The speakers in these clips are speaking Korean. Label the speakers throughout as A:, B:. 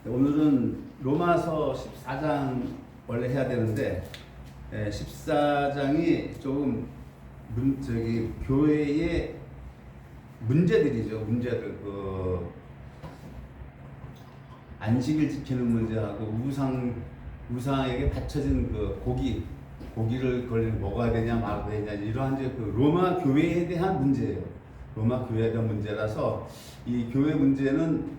A: 오늘은 로마서 14장 원래 해야 되는데 14장이 조금 교회의 문제들이죠. 문제들 안식일 지키는 문제하고 우상에게 바쳐진 고기를 먹어야 되냐 말아야 되냐 이러한 이제 로마 교회에 대한 문제예요. 로마 교회에 대한 문제라서 이 교회 문제는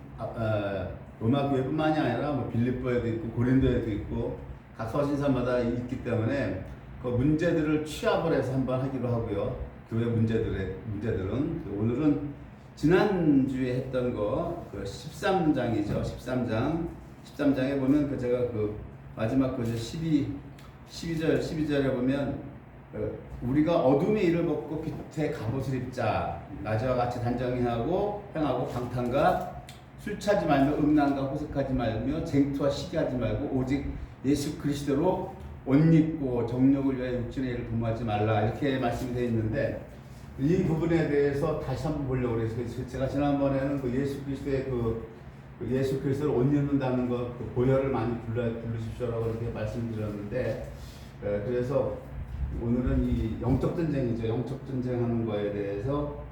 A: 로마 교회뿐만이 아니라 빌립보에도 있고 고린도에도 있고 각 서신사마다 있기 때문에 그 문제들을 취합을 해서 한번 하기로 하고요. 교회 문제들은 오늘은 지난주에 했던 거 13장이죠. 13장에 보면 제가 마지막 12절에 보면 우리가 어둠의 일을 벗고 빛의 갑옷을 입자. 낮에와 같이 단정하고 행하고 방탕과 술 차지 말며 음란과 호색하지 말며 쟁투와 시기하지 말고 오직 예수 그리스도로 옷 입고 정욕을 위하여 육신의 일을 도모하지 말라 이렇게 말씀이 되어 있는데 이 부분에 대해서 다시 한번 보려고 해서 제가 지난번에는 예수 그리스도의 예수 그리스도를 옷 입는다는 것 보혈을 많이 부르십시오라고 이렇게 말씀드렸는데 그래서 오늘은 이 영적 전쟁이죠. 영적 전쟁하는 거에 대해서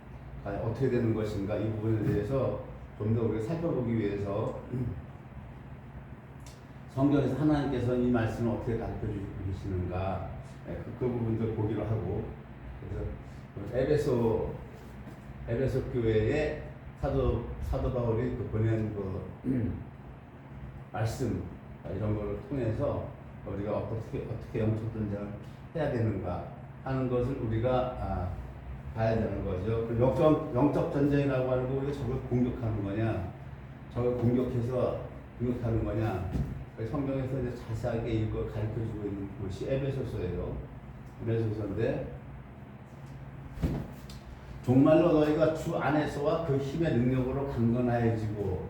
A: 어떻게 되는 것인가 이 부분에 대해서 좀 더 우리가 살펴보기 위해서 성경에서 하나님께서 이 말씀을 어떻게 가르쳐 주시고 계시는가 그 부분도 보기로 하고 그래서 에베소 교회에 사도 바울이 보낸 말씀 이런 것을 통해서 우리가 어떻게 영적 전쟁을 해야 되는가 하는 것을 우리가 봐야 되는 거죠. 영적 전쟁이라고 하는 거 우리가 적을 공격하는 거냐, 적을 공격하는 거냐. 성경에서 이제 자세하게 이걸 가르쳐주고 있는 곳이 에베소서예요. 에베소서인데 정말로 너희가 주 안에서와 그 힘의 능력으로 강건하여지고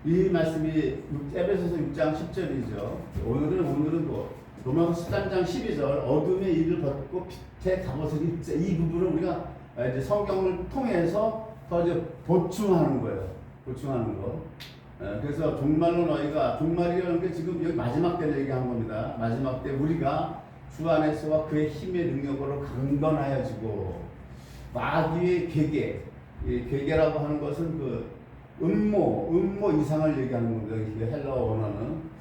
A: 이 말씀이 에베소서 6장 10절이죠. 오늘은 로마서 13장 12절 어둠의 일을 벗고 빛의 갑옷을 입자 이 부분을 우리가 이제 성경을 통해서 더 이제 보충하는 거예요. 보충하는 거. 그래서 정말로 너희가 종말이라는 게 지금 여기 마지막 때를 얘기한 겁니다. 마지막 때 우리가 주 안에서와 그의 힘의 능력으로 강건하여지고 마귀의 괴계라고 하는 것은 음모 이상을 얘기하는 겁니다. 이게 헬라어 원어는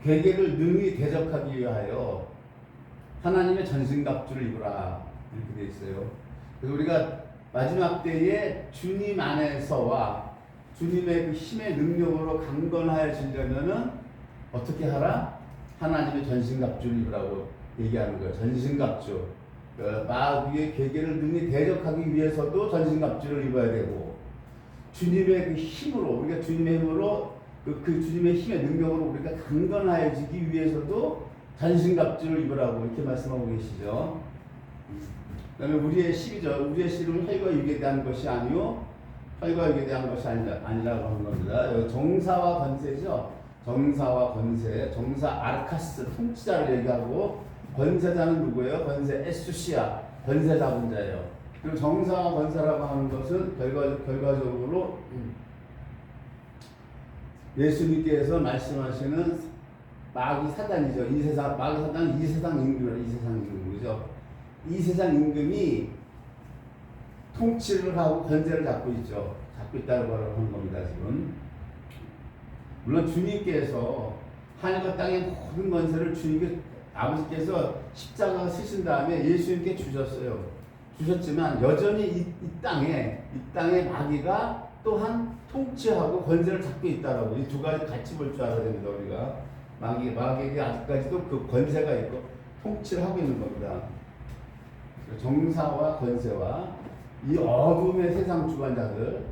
A: 괴계를 능히 대적하기 위하여 하나님의 전신갑주를 입으라 이렇게 되어 있어요. 그래서 우리가 마지막 때에 주님 안에서와 주님의 힘의 능력으로 강건하여지려면은 어떻게 하라? 하나님의 전신갑주를 입으라고 얘기하는 거예요. 전신갑주. 마귀의 괴계를 능히 대적하기 위해서도 전신갑주를 입어야 되고 주님의 힘으로 우리가 주님의 힘으로 주님의 힘의 능력으로 우리가 강건하여지기 위해서도 전신갑주를 입으라고 이렇게 말씀하고 계시죠. 그 다음에 우리의 씨름은 혈과 육에 대한 것이 아니요 혈과 육에 대한 것이 아니라고 하는 겁니다. 여기 정사와 권세죠. 정사와 권세, 정사 아르카스 통치자를 얘기하고 권세자는 누구예요? 권세 에수시아 권세 잡은 자예요. 그리고 정사와 권세라고 하는 것은 결과적으로 예수님께서 말씀하시는 마귀 사단이죠. 마귀 사단은 이 세상 임금이죠. 이 세상 임금이 통치를 하고 권세를 잡고 있죠. 잡고 있다고 하는 겁니다, 지금. 물론 주님께서 하늘과 땅의 모든 권세를 아버지께서 십자가 쓰신 다음에 예수님께 주셨지만 여전히 이 땅에 마귀가 또한 통치하고 권세를 잡고 있다라고 이 두 가지 같이 볼 줄 알아야 됩니다. 우리가 마귀에게 아직까지도 그 권세가 있고 통치를 하고 있는 겁니다. 정사와 권세와 이 어둠의 세상 주관자들은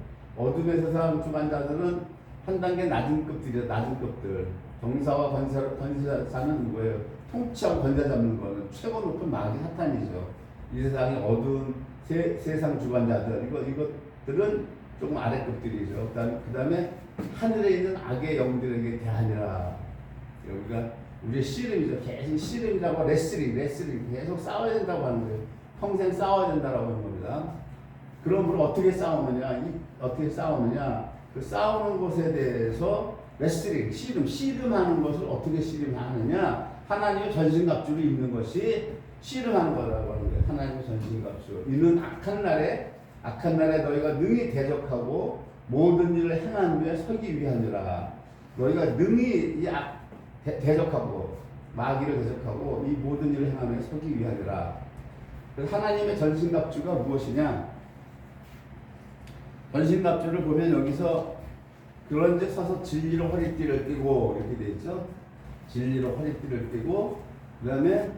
A: 한 단계 낮은 급들이에요. 낮은 급들. 정사와 권세자는 누구예요? 통치하고 권세 잡는 거는 최고 높은 마귀 사탄이죠. 이 세상의 어두운 세상 주관자들 이것들은 조금 아래급들이죠. 그 다음에 하늘에 있는 악의 영들에게 대하니라. 여기가 우리의 씨름이죠. 계속 씨름이라고 레슬링 계속 싸워야 된다고 하는 거예요. 평생 싸워야 된다고 하는 겁니다. 그러므로 어떻게 싸우느냐? 그 싸우는 것에 대해서 레슬링, 씨름하는 것을 어떻게 씨름하느냐? 하나님의 전신갑주를 입는 것이 씨름하는 거라고 하는 거예요. 하나님의 전신갑주. 이는 악한 날에 너희가 능히 대적하고 모든 일을 행한 후에 서기 위함이라. 너희가 능히 대적하고 마귀를 대적하고 이 모든 일을 행한 후에 서기 위함이라. 그래서 하나님의 전신갑주가 무엇이냐? 전신갑주를 보면 여기서 그런 데 서서 진리로 허리띠를 띠고 이렇게 돼 있죠. 진리로 허리띠를 띠고 그 다음에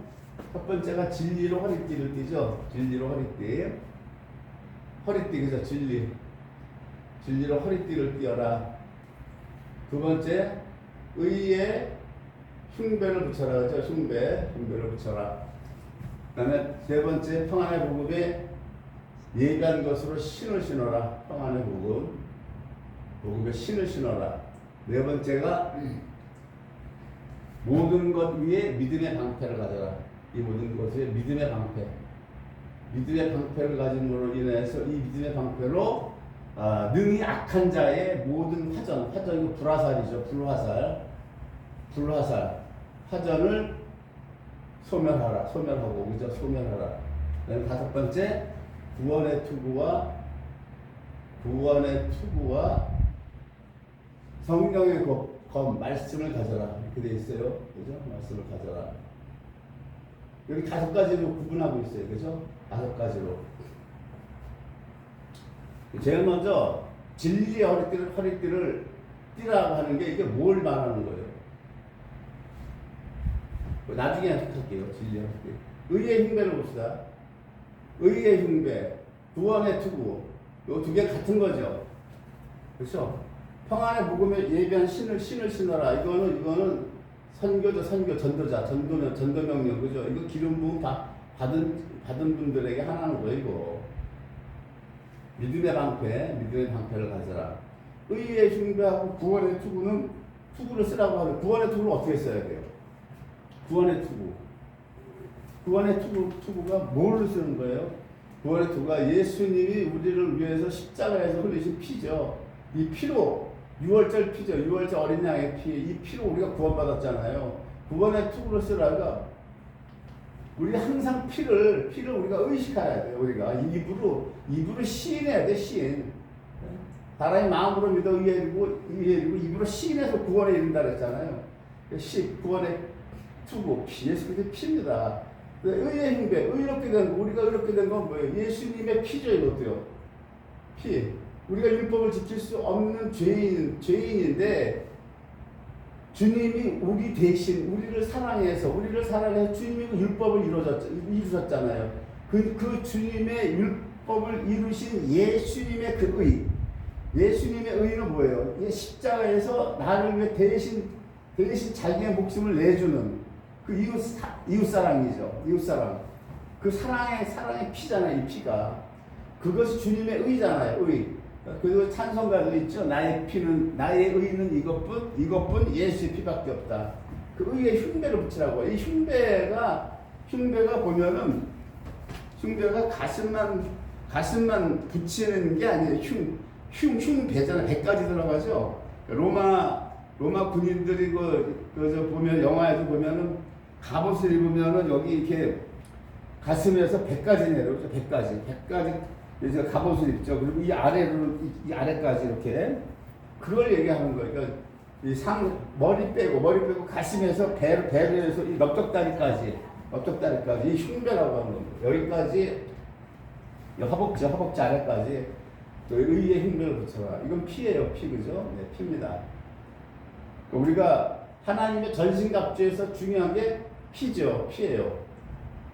A: 첫 번째가 진리로 허리띠를 띠죠. 진리로 허리띠 그죠. 진리로 허리띠를 띠어라. 두 번째 의의 흉배를 붙여라 그죠. 흉배를 붙여라. 그 다음에 세 번째 평안의 복음에 예비한 것으로 신을 신어라. 평안의 복음에 신을 신어라. 네 번째가 모든 것 위에 믿음의 방패를 가져라. 이 모든 것 위에 믿음의 방패를 가짐으로 인해서 이 믿음의 방패로 능히 악한 자의 모든 화전이 불화살이죠. 불화살 화전을 소멸하고 그죠. 소멸하라. 그다음에 다섯 번째 구원의 투구와 성령의 검 말씀을 가져라. 이렇게 돼 있어요. 그죠? 말씀을 가져라. 여기 다섯 가지로 구분하고 있어요. 그죠? 다섯 가지로. 제일 먼저 진리의 허리띠를 띠라고 하는 게 이게 뭘 말하는 거예요? 나중에 할게요. 진리의 허리띠. 의의 흉배를 봅시다. 의의 흉배, 구원의 투구. 이 두 개 같은 거죠. 그렇죠? 평안의 복음에 예비한 신을 신어라. 이거는 선교자, 전도명령, 그죠? 이거 기름 부음 받은 분들에게 하나는 거예요, 이거. 믿음의 방패를 가져라. 의의 흉배하고 구원의 투구를 쓰라고 하는, 구원의 투구를 어떻게 써야 돼요? 구원의 투구가 뭐를 쓰는 거예요? 구원의 투구가 예수님이 우리를 위해서 십자가에서 흘리신 피죠. 이 피로, 6월절 피죠. 6월절 어린 양의 피. 이 피로 우리가 구원받았잖아요. 구원의 투구를 쓰라가 우리가 항상 피를 우리가 의식해야 돼요. 우리가 입으로 시인해야 돼. 시인. 사람이 마음으로 믿어 의해리고 입으로 시인해서 구원에 이른다 그랬잖아요. 구원의 투구, 예수 그리스도의 피입니다. 의의 흉배, 우리가 의롭게 된 건 뭐예요? 예수님의 피죠, 이것도요. 피. 우리가 율법을 지킬 수 없는 죄인인데, 주님이 우리 대신, 우리를 사랑해서 주님이 그 율법을 이루셨잖아요. 그 주님의 율법을 이루신 예수님의 그 의. 예수님의 의는 뭐예요? 십자가에서 나를 위해 대신 자기의 목숨을 내주는 그 이웃사랑이죠. 이웃사랑. 그 사랑의 피잖아요. 이 피가. 그것이 주님의 의잖아요. 의. 그리고 찬송가도 있죠. 나의 의는 이것뿐 예수의 피밖에 없다. 그 의의 흉배를 붙이라고. 이 흉배가 보면은 흉배가 가슴만 붙이는 게 아니에요. 흉배잖아요. 100가지 들어가죠. 로마 군인들이 보면 영화에도 보면은 갑옷을 입으면은 여기 이렇게 가슴에서 100가지 내려오죠. 100가지 이제 갑옷을 입죠. 그리고 이 아래까지 이렇게 그걸 얘기하는 거예요. 그러니까 머리 빼고 가슴에서 배로에서 이 넓적다리까지 이 흉배라고 하는 겁니다. 여기까지 허벅지 아래까지 의의 흉배를 붙여라. 이건 피예요. 피. 그죠? 네, 피입니다. 우리가 하나님의 전신갑주에서 중요한 게 피예요.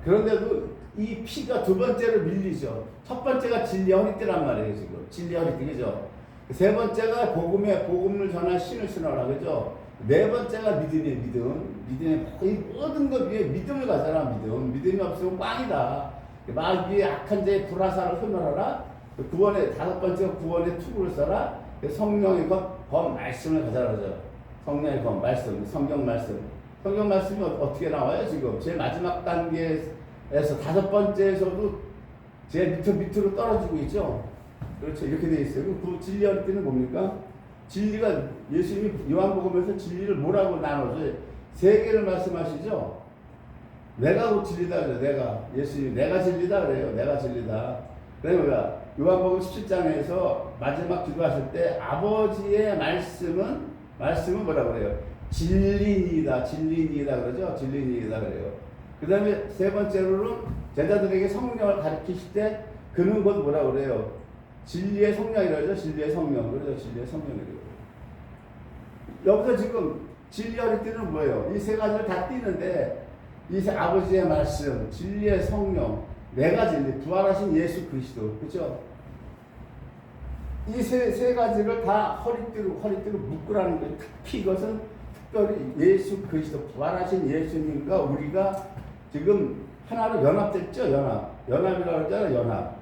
A: 그런데도 이 피가 두 번째로 밀리죠. 첫 번째가 진리의 허리띠란 말이에요, 지금. 진리의 허리띠, 그죠? 세 번째가 복음을 전할 신을 신어라, 그죠? 네 번째가 믿음의 모든 것 위에 믿음을 가져라, 믿음이 없으면 꽝이다. 마귀의 악한 자의 불화살을 소멸하라. 다섯 번째가 구원의 투구를 써라. 성령의 검 말씀을 가져라죠. 성령의 검 말씀, 성경 말씀이 어떻게 나와요, 지금? 제일 마지막 단계에서 다섯 번째에서도 제일 밑으로 떨어지고 있죠. 그렇죠. 이렇게 돼 있어요. 그 진리의 허리띠는 뭡니까? 진리가 예수님이 요한복음에서 진리를 뭐라고 나눠줘요? 세 개를 말씀하시죠. 내가 곧 진리다 그래요. 내가 예수님 내가 진리다 그래요. 내가 진리다. 그러니까 요한복음 17장에서 마지막 기도하실 때 아버지의 말씀은 뭐라고 그래요? 진리이다. 진리이다 그러죠. 진리이다 그래요. 그 다음에 세 번째로는 제자들에게 성령을 가르치실 때 그는 곧 뭐라고 그래요? 진리의 성령이라죠. 진리의 성령. 그렇죠. 진리의 성령이래요. 여기서 지금 진리 어리띠는 뭐예요? 이 세 가지를 다 띄는데 이 아버지의 말씀, 진리의 성령, 내가 진리, 부활하신 예수 그리스도, 그렇죠? 이 세 가지를 다 허리띠로 묶으라는 거예요. 특히 이것은 특별히 예수 그리스도, 부활하신 예수님과 우리가 지금 하나로 연합됐죠. 연합이라고 하잖아요.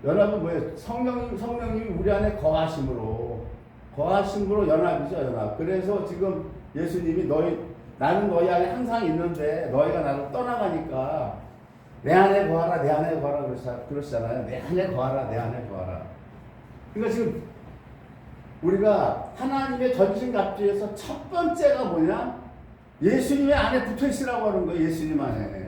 A: 연합은 뭐예요? 성령님이 우리 안에 거하심으로 연합이죠. 연합. 그래서 지금 예수님이 나는 너희 안에 항상 있는데 너희가 나를 떠나가니까 내 안에 거하라 그러시잖아요. 내 안에 거하라. 그러니까 지금 우리가 하나님의 전신갑주에서 첫 번째가 뭐냐? 예수님의 안에 붙어 있으라고 하는 거예요. 예수님 안에.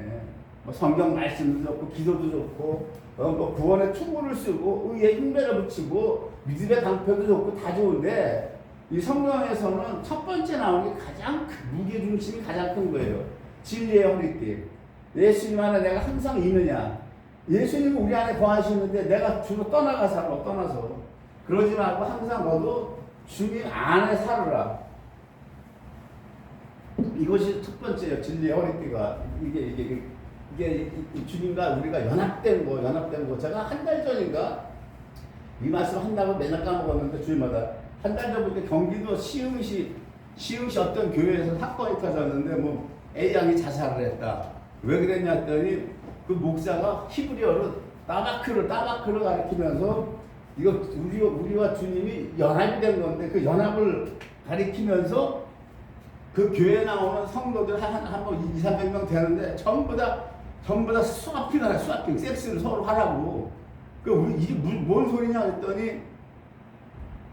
A: 뭐 성경 말씀도 좋고 기도도 좋고 뭐 구원의 투구를 쓰고 의의 힘배를 붙이고 믿음의 강표도 좋고 다 좋은데 이 성경에서는 첫 번째 나오는 게 가장 무게중심이 가장 큰 거예요. 진리의 허리띠. 예수님 안에 내가 항상 있느냐. 예수님은 우리 안에 거하시는데 내가 주로 떠나서 그러지 말고 항상 너도 주님 안에 살으라. 이것이 첫 번째예요. 진리의 허리띠가 이게 주님과 우리가 연합된 거. 제가 한 달 전인가 이 말씀 한다고 맨날 까먹었는데 주일마다 한 달 전부터 경기도 시흥시 어떤 교회에서 사건이 터졌는데 뭐 A양이 자살을 했다. 왜 그랬냐 했더니 그 목사가 히브리어로 따바크를 가리키면서 이거 우리와 주님이 연합이 된 건데 그 연합을 가리키면서 그 교회에 나오는 성도들 한 200~300명 되는데 전부 다 수아핑 섹스를 서로 하라고. 이게 뭔 소리냐 했더니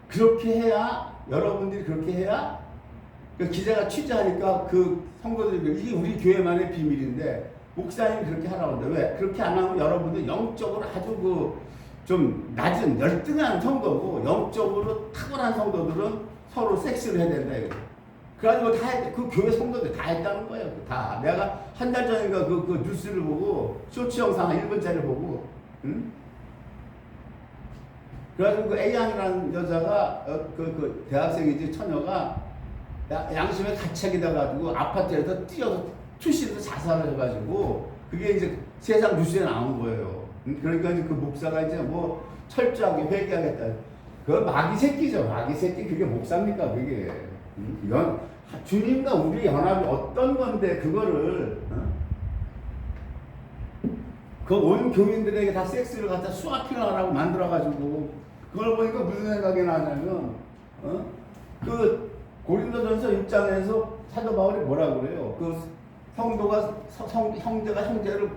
A: 그렇게 해야 여러분들이 그렇게 해야 기자가 취재하니까 그 성도들이 이게 우리 교회만의 비밀인데 목사님이 그렇게 하라고 하는데 왜 그렇게 안 하면 여러분들 영적으로 아주 좀 낮은 열등한 성도고 영적으로 탁월한 성도들은 서로 섹스를 해야 된다 이거. 그래가지고 그 교회 성도들 다 했다는 거예요. 다. 내가 한 달 전인가 그 뉴스를 보고 쇼츠 영상 1분짜리를 보고, 응? 그래가지고 그 A양이라는 여자가 그 대학생이지 처녀가 양심에 가책이 돼가지고 아파트에서 뛰어서 투신해서 자살을 해가지고 그게 이제 세상 뉴스에 나온 거예요. 그러니까 이제 그 목사가 이제 뭐 철저하게 회개하겠다. 그 마귀 새끼죠. 마귀 새끼. 그게 목사입니까? 그게. 주님과 우리 연합이 어떤 건데 그거를 그 온 교인들에게 다 섹스를 갖다 수학핑을 하라고 만들어가지고 그걸 보니까 무슨 생각이 나냐면 그 고린도전서 6장에서 사도 바울이 뭐라고 그래요? 그 성도가 형제가 형제를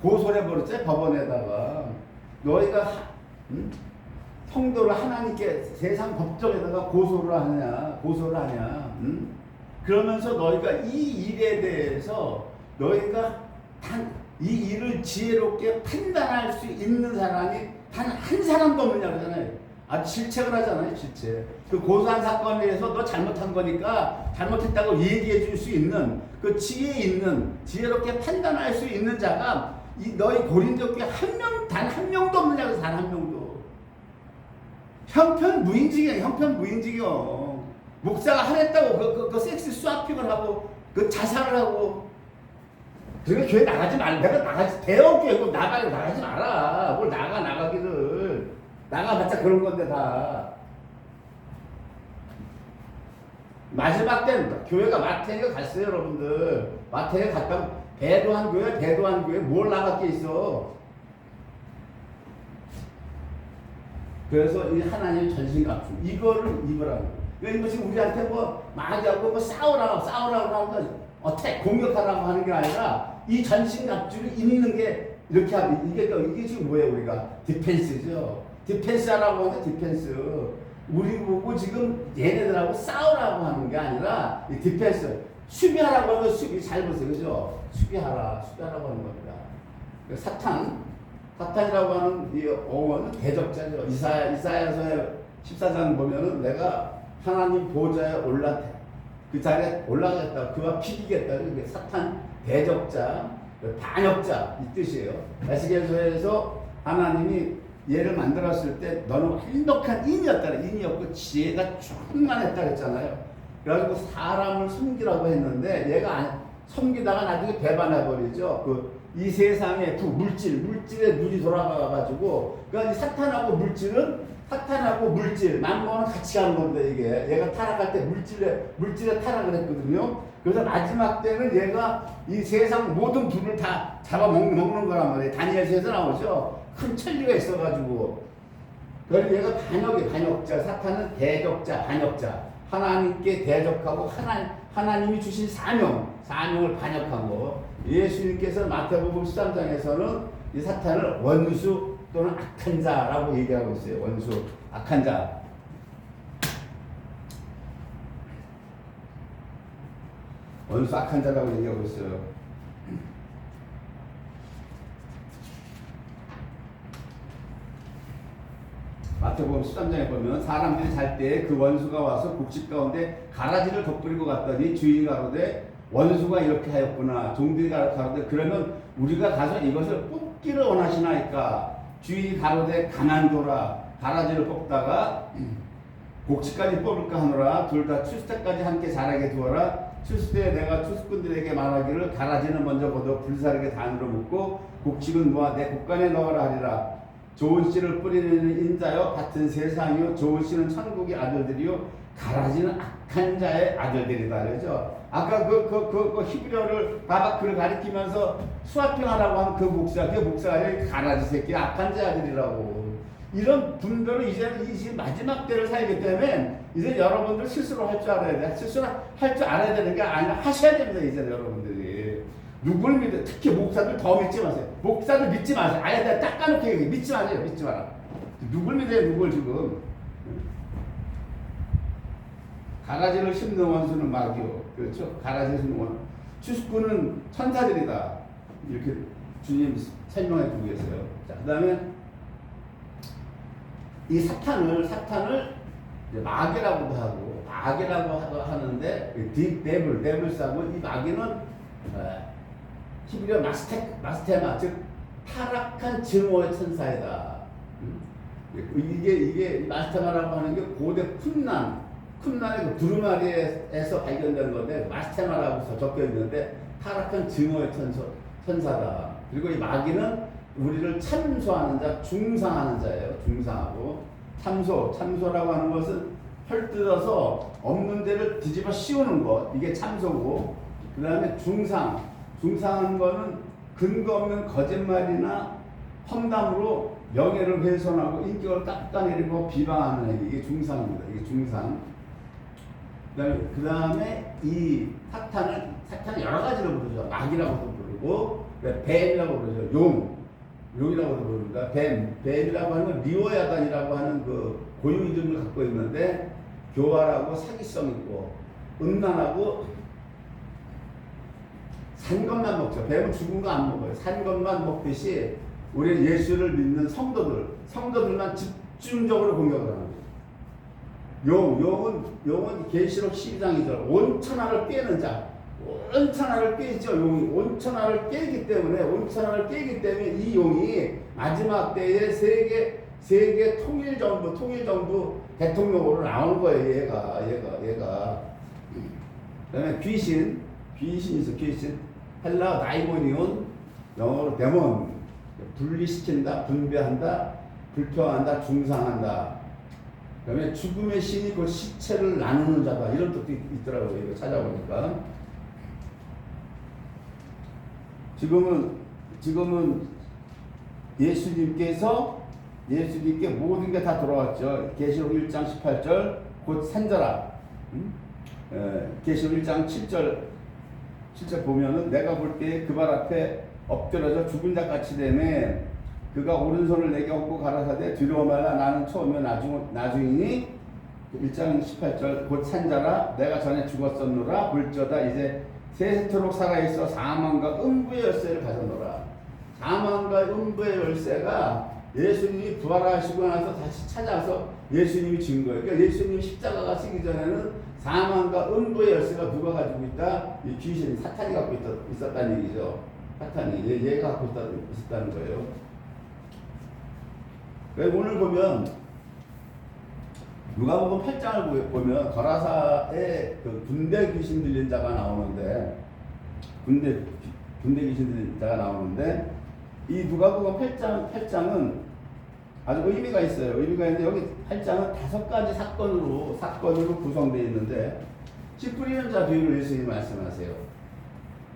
A: 고소해 버렸지 법원에다가 너희가 성도를 하나님께 세상 법정에다가 고소를 하냐? 그러면서 너희가 이 일에 대해서 너희가 이 일을 지혜롭게 판단할 수 있는 사람이 단 한 사람도 없느냐 그러잖아요. 질책을 하잖아요. 질책. 그 고소한 사건에 대해서 너 잘못한 거니까 잘못했다고 얘기해 줄 수 있는 그 지혜롭게 판단할 수 있는 자가 너희 고린도 교회 단 한 명도 없느냐고. 단 한 명도. 형편무인직이요. 목사가 하랬다고 그 섹스 스와핑을 하고 그 자살을 하고. 그러니까 교회 나가지 말라. 내가 대형 교회고 나가지 마라. 뭘 나가기를. 나가봤자 그런 건데 다. 마지막 때는 교회가 마태에 갔어요, 여러분들. 마태에 갔다가 대도한 교회 뭘 나갈 게 있어. 그래서 이 하나님 전신갑주 이거를 입으라고. 그러니까 지금 우리한테 마귀하고 싸우라고 하는 어떻게 공격하라고 하는 게 아니라 이 전신갑주를 입는 게 이렇게 하면 이게 지금 뭐예요? 우리가 디펜스죠. 디펜스 하라고 하는데 디펜스. 우리 보고 지금 얘네들하고 싸우라고 하는 게 아니라 이 디펜스 수비하라고 하면 수비 잘 보세요, 그죠? 수비하라고 하는 겁니다. 사탄이라고 하는 이 어원은 대적자죠. 이사야서의 14장 보면은 내가 하나님 보좌에 그 자리에 올라가겠다, 그와 비기겠다. 이게 사탄 대적자, 반역자 이 뜻이에요. 에스겔서에서 하나님이 얘를 만들었을 때 너는 완벽한 인이었고 지혜가 충만했다 그랬잖아요. 그래가지고 사람을 섬기라고 했는데 얘가 섬기다가 나중에 배반해버리죠. 이 세상의 물질에 눈이 돌아가가지고, 그러니까 이 사탄하고 물질, 만mon은 같이 가는 건데, 이게. 얘가 타락할 때 물질에 타락을 했거든요. 그래서 마지막 때는 얘가 이 세상 모든 불을 다 잡아먹는 거란 말이에요. 다니엘서에서 나오죠. 큰 천리가 있어가지고. 그래서 얘가 반역자, 사탄은 대적자, 반역자. 하나님께 대적하고 하나님이 주신 사명을 반역한 거. 예수님께서 마태복음 13장에서는 이 사탄을 원수 또는 악한 자라고 얘기하고 있어요. 원수, 악한 자. 원수, 악한 자라고 얘기하고 있어요. 마태복음 13장에 보면 사람들이 잘 때 그 원수가 와서 곡식 가운데 가라지를 덧뿌리고 갔더니 주인이 가로되 원수가 이렇게 하였구나. 종들이 가로되 그러면 우리가 가서 이것을 뽑기를 원하시나이까. 주인이 가로되 가만둬라. 가라지를 뽑다가 곡식까지 뽑을까 하노라. 둘 다 추수 때까지 함께 자라게 두어라. 추수 때에 내가 추수꾼들에게 말하기를 가라지는 먼저 걷어 불사르게 단으로 묶고 곡식은 모아 내 곡간에 넣어라 하리라. 좋은 씨를 뿌리는 인자요 같은 세상이요 좋은 씨는 천국의 아들들이요 가라지는 악한 자의 아들들이다 그러죠. 아까 그 히브리어를 바바크를 가리키면서 수학평하라고 한 그 목사가 가라지 새끼 악한 자의 아들이라고. 이런 분별을 이제 마지막 때를 살기 때문에 이제 여러분들 스스로 할 줄 알아야 돼. 스스로 할 줄 알아야 되는 게 아니라 하셔야 됩니다. 이제 여러분들이. 누굴 믿어? 특히 목사들 더 믿지 마세요. 목사들 믿지 마세요. 아예 내가 딱 까놓게 얘기해. 믿지 마세요. 믿지 마라. 누굴 믿어요? 누굴 지금. 가라지를 심는 원수는 마귀요. 그렇죠? 가라지를 심는 원수. 추수꾼은 천사들이다. 이렇게 주님 설명해 주고 계세요. 자, 그 다음에 이 사탄을 마귀라고도 하고, 하는데, 데블스하고 이 마귀는 히브리어 마스테마, 즉 타락한 증오의 천사이다. 이게 마스테마라고 하는 게 고대 쿰난의 그 두루마리에서 발견된 건데 마스테마라고 적혀 있는데 타락한 증오의 천사다. 그리고 이 마귀는 우리를 참소하는 자, 중상하는 자예요. 중상하고 참소라고 하는 것은 헐뜯어서 없는 데를 뒤집어 씌우는 것, 이게 참소고, 그 다음에 중상한 거는 근거 없는 거짓말이나 험담으로 명예를 훼손하고 인격을 깎아내리고 비방하는 행위, 이게 중상입니다. 이게 중상. 그 다음에 이 사탄을 여러 가지로 부르죠. 마귀라고도 부르고, 뱀이라고 부르죠. 용이라고도 부릅니다. 뱀이라고 하는 건 리오야단이라고 하는 그 고유 이름을 갖고 있는데, 교활하고 사기성 있고, 음란하고, 산 것만 먹죠. 뱀은 죽은 거 안 먹어요. 산 것만 먹듯이 우리 예수를 믿는 성도들만 집중적으로 공격을 하는 거예요. 용은 계시록 12장이죠. 온천하를 깨는 자. 온천하를 깨죠. 용이 온천하를 깨기 때문에 이 용이 마지막 때에 세계 통일정부 대통령으로 나오는 거예요. 얘가. 그다음에 귀신이 있어. 귀신. 헬라 다이모니온, 영어로 데몬. 분리시킨다, 분배한다, 불평한다, 중상한다. 그다음에 죽음의 신이 그 시체를 나누는 자다. 이런 뜻도 있더라고요. 이거 찾아보니까. 지금은 예수님께 모든 게 다 돌아왔죠. 계시록 1장 18절 곧 산자라. 계시록 1장 7절 보면은 내가 볼 때 그 발 앞에 엎드려져 죽은 자 같이 되네. 그가 오른손을 내게 얹고 가라사대 뒤로 말라 나는 처음에 나중이니 1장 18절 곧 산자라 내가 전에 죽었었노라 볼저다 이제 세세토록 살아있어 사망과 음부의 열쇠를 가졌노라. 사망과 음부의 열쇠가 예수님이 부활하시고 나서 다시 찾아서 예수님이 준 거예요. 그러니까 예수님이 십자가가 쓰기 전에는 사망과 음부의 열쇠가 누가 가지고 있다? 이 귀신 사탄이 갖고 있었다는 얘기죠. 사탄이 얘가 갖고 있었다는 거예요. 오늘 보면 누가복음 8장을 보면 거라사에 그 군대 귀신 들린 자가 나오는데 군대 귀신 들린 자가 나오는데 이 누가복음 8장은 아주 의미가 있어요. 의미가 있는데 여기 8장은 5가지 사건으로 구성되어 있는데 씨 뿌리는 자 비유를 예수님이 말씀하세요.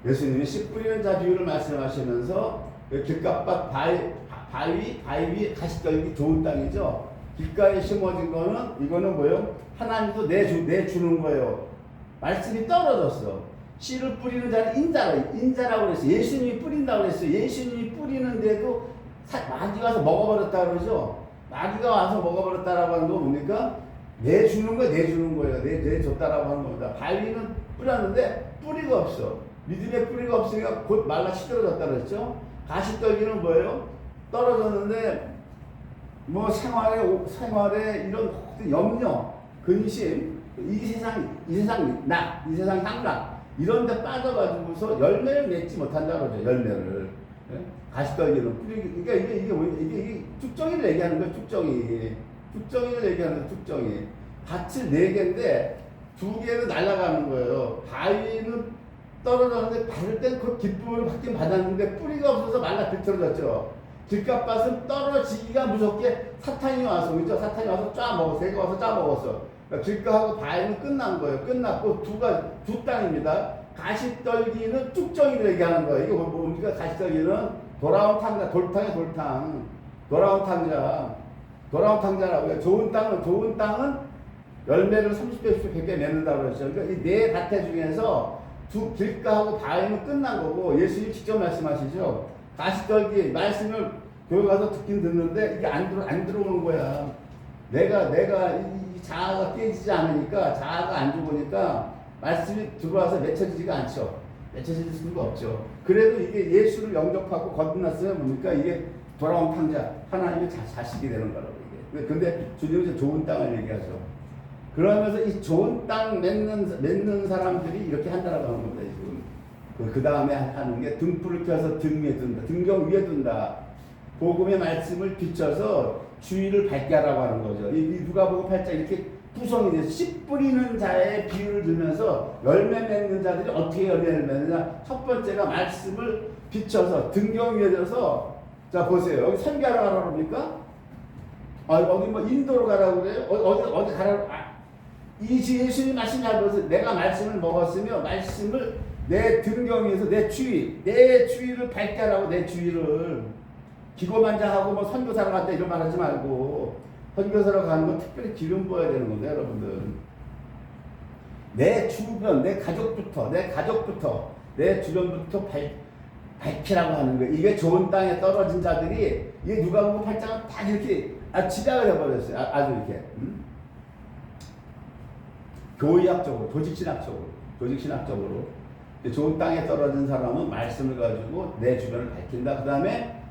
A: 예수님이 씨 뿌리는 자 비유를 말씀하시면서 길가밭 바위 위 가시떨기 좋은 땅이죠. 길가에 심어진 거는 이거는 뭐예요? 하나님도 내주는 거예요. 말씀이 떨어졌어. 씨를 뿌리는 자는 인자라고 그랬어요. 예수님이 뿌린다고 그랬어요. 예수님이 뿌리는데도 마귀가 와서 먹어버렸다 그러죠. 마귀가 와서 먹어버렸다라고 하는 건 뭡니까? 내주는 거예요. 내줬다라고 하는 겁니다. 바위는 뿌렸는데 뿌리가 없어. 믿음의 뿌리가 없으니까 곧 말라 시들어졌다 그랬죠. 가시떨기는 뭐예요? 떨어졌는데 뭐 생활에 이런 염려, 근심, 이 세상 향락 이런 데 빠져가지고서 열매를 맺지 못한다 그러죠. 열매를. 가시떨기는 뿌리, 그러니까 이게 쭉정이를 얘기하는 거예요. 쭉정이를 얘기하는 거예요. 쭉정이. 밭을 4개인데 2개는 날아가는 거예요. 바위는 떨어졌는데 받을 땐 그 기쁨을 받긴 받았는데 뿌리가 없어서 말라 비틀어졌죠. 길가밭은 떨어지기가 무섭게 사탄이 와서, 그죠? 사탄이 와서 쫙 먹었어. 새가 와서 쫙 먹었어. 그러니까 길가하고 바위는 끝난 거예요. 끝났고 두 땅입니다. 가시떨기는 쭉정이를 얘기하는 거예요. 이게 뭡니까? 가시떨기는 돌아온 탕자, 돌탕. 돌아온 탕자라고 해요. 좋은 땅은 열매를 30배, 100배 맺는다고 그랬죠. 그러니까 이 4가태 중에서 길가하고 바위는 끝난 거고, 예수님이 직접 말씀하시죠. 가시떨기 말씀을 교회 가서 듣긴 듣는데 이게 안 들어오는 거야. 내가 이 자아가 깨지지 않으니까, 자아가 안 죽으니까 말씀이 들어와서 맺혀지지가 않죠. 맺혀질 수가 없죠. 그래도 이게 예수를 영접하고 거듭났으면 뭡니까? 이게 돌아온 탕자, 하나님의 자식이 되는 거라고 이게. 근데 주님은 좋은 땅을 얘기하죠. 그러면서 이 좋은 땅 맺는 사람들이 이렇게 한다라고 하는 겁니다. 지금. 그 다음에 하는 게 등불을 켜서 등 위에 둔다. 등경 위에 둔다. 복음의 말씀을 비춰서 주위를 밝게 하라고 하는 거죠. 이 누가복음 8장 이렇게 구성이 돼서 씨 뿌리는 자의 비유를 들면서 열매 맺는 자들이 어떻게 열매를 맺느냐. 첫 번째가 말씀을 비춰서 등경 위에 둬서, 자 보세요. 여기 선교하러 가라고 합니까? 여기 뭐 인도로 가라고 그래요? 어디 가라고? 예수님 말씀 잘 보세요. 내가 말씀을 먹었으며 말씀을 내 등경 위에서 내 주위를 밝게 하라고. 내 주위를 기고만장하고 뭐 선교사로 간다 이런 말 하지 말고, 선교사로 가는 건 특별히 기름 부어야 되는 건데 여러분들. 내 주변, 내 가족부터 내 주변부터 밝히라고 하는 거예요. 이게 좋은 땅에 떨어진 자들이, 이게 누가복음 8장은 다 이렇게 집약을 해버렸어요. 아주 이렇게. 교의학적으로, 조직신학적으로 좋은 땅에 떨어진 사람은 말씀을 가지고 내 주변을 밝힌다. 그 다음에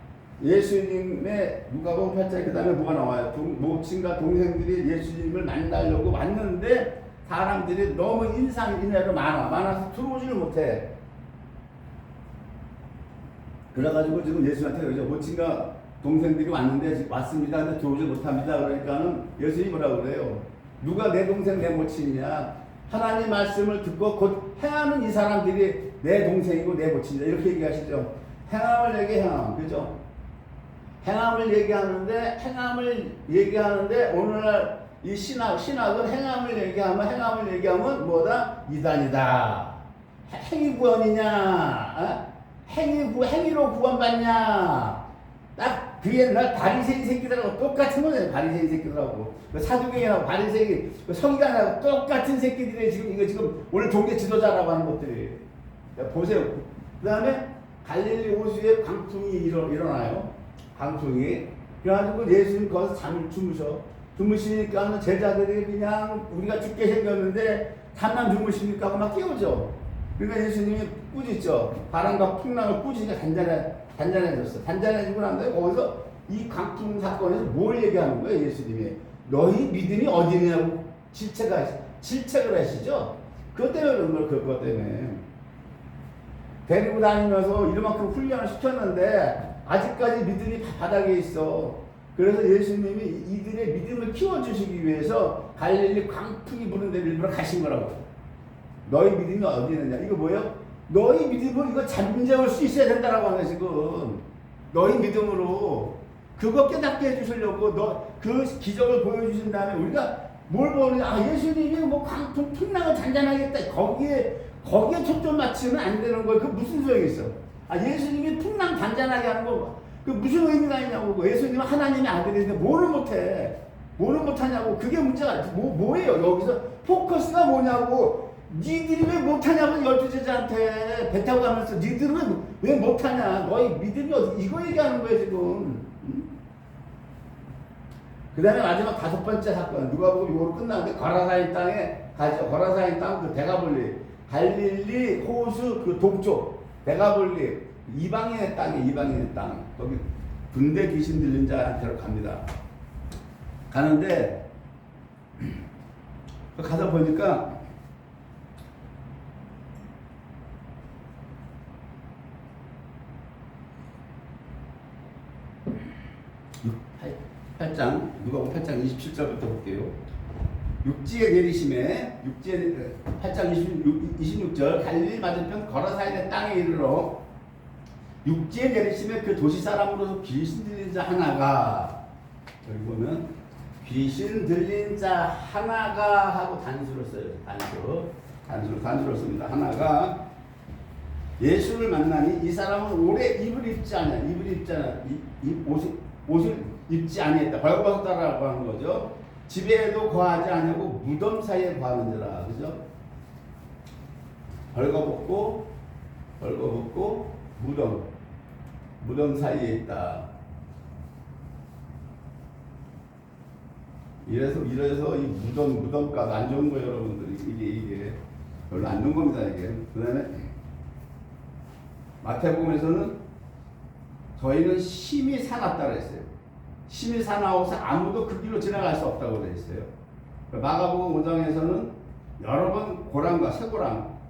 A: 예수님의 누가복음 8장 그 다음에 뭐가 나와요? 모친과 동생들이 예수님을 만나려고 왔는데 사람들이 너무 인상인해로 많아서 들어오지를 못해. 그래가지고 지금 예수님한테 그러죠. 모친과 동생들이 왔습니다. 근데 들어오지 못합니다. 그러니까는 예수님이 뭐라고 그래요? 누가 내 동생 내 모친이냐? 하나님 말씀을 듣고 곧 행하는 이 사람들이 내 동생이고 내 모친이다. 이렇게 얘기하시죠. 행함을 얘기해. 그죠? 행함을 얘기하는데 오늘날 이 신학은 행함을 얘기하면 뭐다? 이단이다. 행위 구원이냐? 행위로 구원받냐? 딱 그 옛날 바리새인 새끼들하고 똑같은 거예요. 바리새인 새끼들하고 사두개인하고 바리새인 서기관하고 똑같은 새끼들이 지금 오늘 종교 지도자라고 하는 것들이. 보세요. 그 다음에 갈릴리 호수에 광풍이 일어나요. 광풍이. 그래가지고 예수님 거기서 잠을 주무셔. 주무시니까 제자들이 그냥 우리가 죽게 생겼는데 잠만 주무시니까 하고 막 깨우죠. 그러니까 예수님이 꾸짖죠. 바람과 풍랑을 꾸짖으니까 단단해졌어. 단단해지고 난 다음에 거기서 이 강풍 사건에서 뭘 얘기하는 거예요, 예수님이? 너희 믿음이 어디냐고 질책을 하시죠. 그것 때문에 그런 걸, 그것 때문에. 데리고 다니면서 이만큼 훈련을 시켰는데 아직까지 믿음이 바닥에 있어. 그래서 예수님이 이들의 믿음을 키워주시기 위해서 갈릴리 광풍이 부는 데를 일부러 가신 거라고. 너희 믿음이 어디 있느냐? 이거 뭐예요? 너희 믿음으로 이거 잠재울 수 있어야 된다라고 하는 지금. 너희 믿음으로 그거 깨닫게 해주시려고 그 기적을 보여주신 다음에 우리가 뭘 보느냐? 아, 예수님이 뭐 광풍 풍랑을 잔잔하겠다. 거기에 초점 맞추면 안 되는 거예요. 그 무슨 소용이 있어? 아, 예수님이 풍랑 잔잔하게 하는 거 그 무슨 의미가 있냐고. 예수님은 하나님의 아들인데 뭐를 못해? 뭐를 못하냐고. 그게 문제가 뭐예요? 여기서 포커스가 뭐냐고. 니들이 왜 못하냐고. 12제자한테 배 타고 가면서 니들은 왜 못하냐. 너희 믿음이 어디, 이거 얘기하는 거예요 지금. 그 다음에 마지막 5번째 사건, 누가 보면 이거로 끝나는데 거라사인 땅에 가죠. 거라사인 땅 그 데가볼리, 갈릴리 호수 그 동쪽 데가볼리 이방인의 땅, 거기 군대 귀신 들린 자한테로 갑니다. 가는데 가서 보니까 팔장 누가 보면 8장 27절부터 볼게요. 육지에 내리심에 8장 26절 갈릴리 맞은편 거라사인의 땅에 이르러 육지에 내리심에 그 도시 사람으로서 귀신 들린 자 하나가, 여기 보면 귀신 들린 자 하나가 하고 단수를 써요. 단수를 씁니다. 하나가 예수를 만나니 이 사람은 오래 옷을 입지 아니했다. 벌거벗었다라고 하는 거죠. 집에도 거하지 아니하고 무덤 사이에 거하는지라. 그죠? 벌거벗고 무덤 사이에 있다. 이래서 이 무덤가도 안 좋은 거예요, 여러분들. 이게 별로 안 좋은 겁니다, 이게. 그 다음에 마태복음에서는 저희는 심히 사납다 그랬어요. 심히 사나워서 아무도 그 길로 지나갈 수 없다고 되어 있어요. 마가복음 5장에서는 여러 번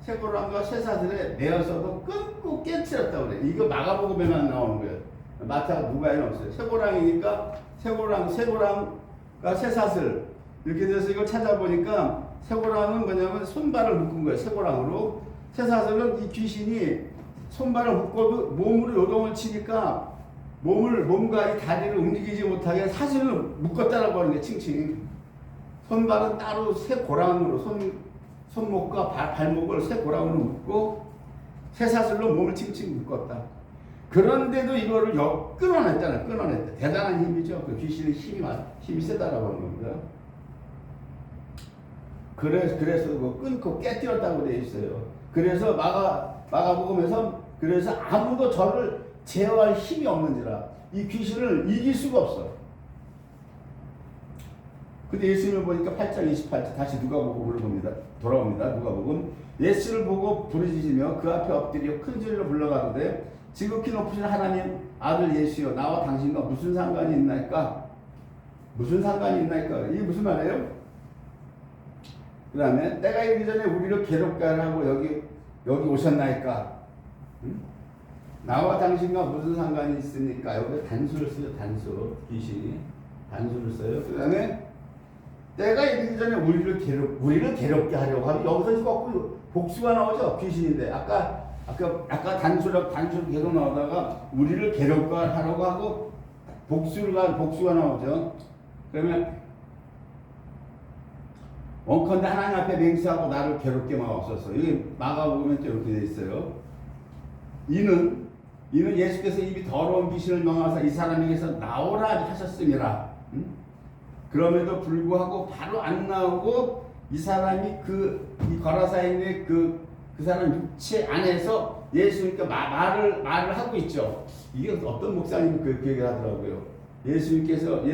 A: 새고랑과 쇠사슬에 매어서도 끊고 깨트렸다고 그래요. 이거 마가복음에만 나오는 거예요. 마태가 누가에는 없어요. 새고랑이니까 새고랑과 쇠사슬 이렇게 돼서 이걸 찾아보니까 새고랑은 뭐냐면 손발을 묶은 거예요. 새고랑으로. 쇠사슬은 이 귀신이 손발을 묶고 몸으로 요동을 치니까 몸과 이 다리를 움직이지 못하게 사슬을 묶었다라고 하는 게 칭칭. 손발은 따로 새 고랑으로 손목과 발목을 새 고랑으로 묶고 새 사슬로 몸을 칭칭 묶었다. 그런데도 이거를 끊어냈잖아요. 끊어냈다. 대단한 힘이죠. 그 귀신의 힘이 세다라고 하는 겁니다. 그래서 뭐 끊고 깨뜨렸다고 되어 있어요. 그래서 마가복음에서 그래서 아무도 저를 제어할 힘이 없는지라. 이 귀신을 이길 수가 없어. 근데 예수님을 보니까 8장 28절 다시 누가복음을 봅니다. 돌아옵니다. 누가복음. 예수를 보고 부르짖으며 그 앞에 엎드려 큰 소리로 불러가로되 지극히 높으신 하나님 아들 예수여 나와 당신과 무슨 상관이 있나이까? 이게 무슨 말이에요? 그 다음에 때가 이르기 전에 우리를 괴롭게 하라고 여기 오셨나이까? 응? 나와 당신과 무슨 상관이 있습니까? 여기 단수를 써요. 귀신이 단수를 써요. 그 다음에 때가 이르기 전에 우리를 괴롭게 하려고 하면 여기서 거꾸로 복수가 나오죠. 귀신인데 아까 단수로 계속 나오다가 우리를 괴롭게 하려고 하고 복수가 나오죠. 그러면 원컨대 하나님 앞에 맹세하고 나를 괴롭게 마옵소서. 이게 마가복음에 이렇게 되어 있어요. 이는 예수께서 입이 더러운 귀신을 명하사 이 사람에게서 나오라 하셨음이라. 그럼에도 불구하고 바로 안 나오고 이 사람이 이 거라사인의 그 사람 육체 안에서 예수님께 말을 하고 있죠. 이게 어떤 목사님이 그 얘기를 하더라고요. 예수님께서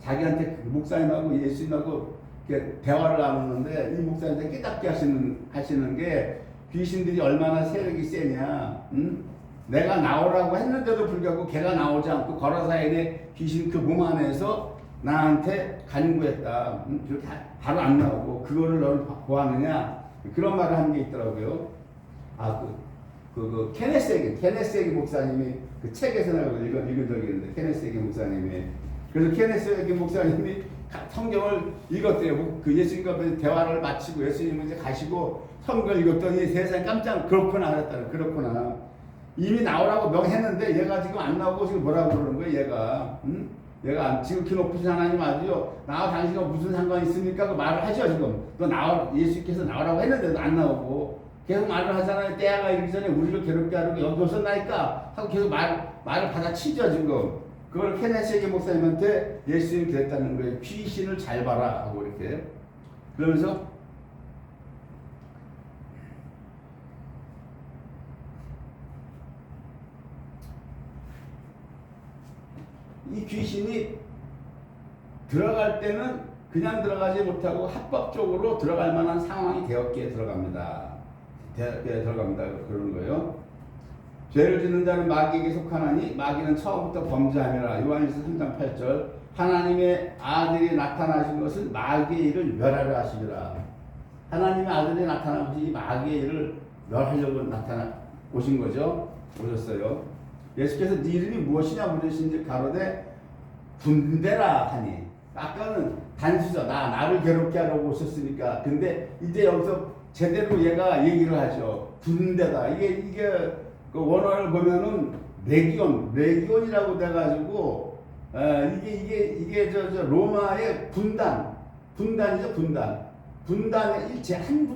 A: 자기한테 그 목사님하고 예수님하고 이렇게 대화를 나누는데 이 목사님한테 깨닫게 하시는 게 귀신들이 얼마나 세력이 세냐. 응? 내가 나오라고 했는데도 불구하고 걔가 나오지 않고 거라사인의 귀신 그 몸 안에서 나한테 간구했다. 응? 그렇게 바로 안 나오고 그거를 너는 보았느냐? 그런 말을 한 게 있더라고요. 케네스에게 목사님이 그 책에서 내가 읽은 적이 있는데 케네스에게 목사님이 그래서 케네스에게 목사님이 성경을 읽었대요. 그 예수님과 대화를 마치고 예수님은 이제 가시고 성경을 읽었더니 세상에 깜짝 그렇구나 하랬다는 그렇구나. 이미 나오라고 명했는데 얘가 지금 안 나오고 지금 뭐라고 그러는 거예요 얘가. 응? 얘가 지금 그 높으신 하나님 아니요 나와 당신과 무슨 상관이 있습니까? 그 말을 하죠 지금. 너 예수께서 나오라고 했는데도 안 나오고 계속 말을 하잖아요. 때가 이르기 전에 우리를 괴롭게 하려고 여기 오셨나이까 하고 계속 말을 받아치죠 지금. 그걸 케네스에게 목사님한테 예수님이 그랬다는 거예요. 귀신을 잘 봐라 하고 이렇게. 그러면서 이 귀신이 들어갈 때는 그냥 들어가지 못하고 합법적으로 들어갈 만한 상황이 되었기에 들어갑니다. 들어갑니다. 그런 거예요. 죄를 짓는 자는 마귀에게 속하나니 마귀는 처음부터 범죄함이라. 요한일서 3장 8절. 하나님의 아들이 나타나신 것은 마귀의 일을 멸하려 하시리라. 하나님의 아들이 나타난 것이 마귀의 일을 멸하려고 오신 거죠. 오셨어요. 예수께서 네 이름이 무엇이냐 물으신지 가로되 군대라 하니. 아까는 단수죠. 나를 괴롭게 하려고 오셨으니까. 근데 이제 여기서 제대로 얘가 얘기를 하죠. 군대다. 이게 그 원어를 보면은 레기온이라고 돼가지고 이게 저 로마의 분단이죠. 분단의 일체 한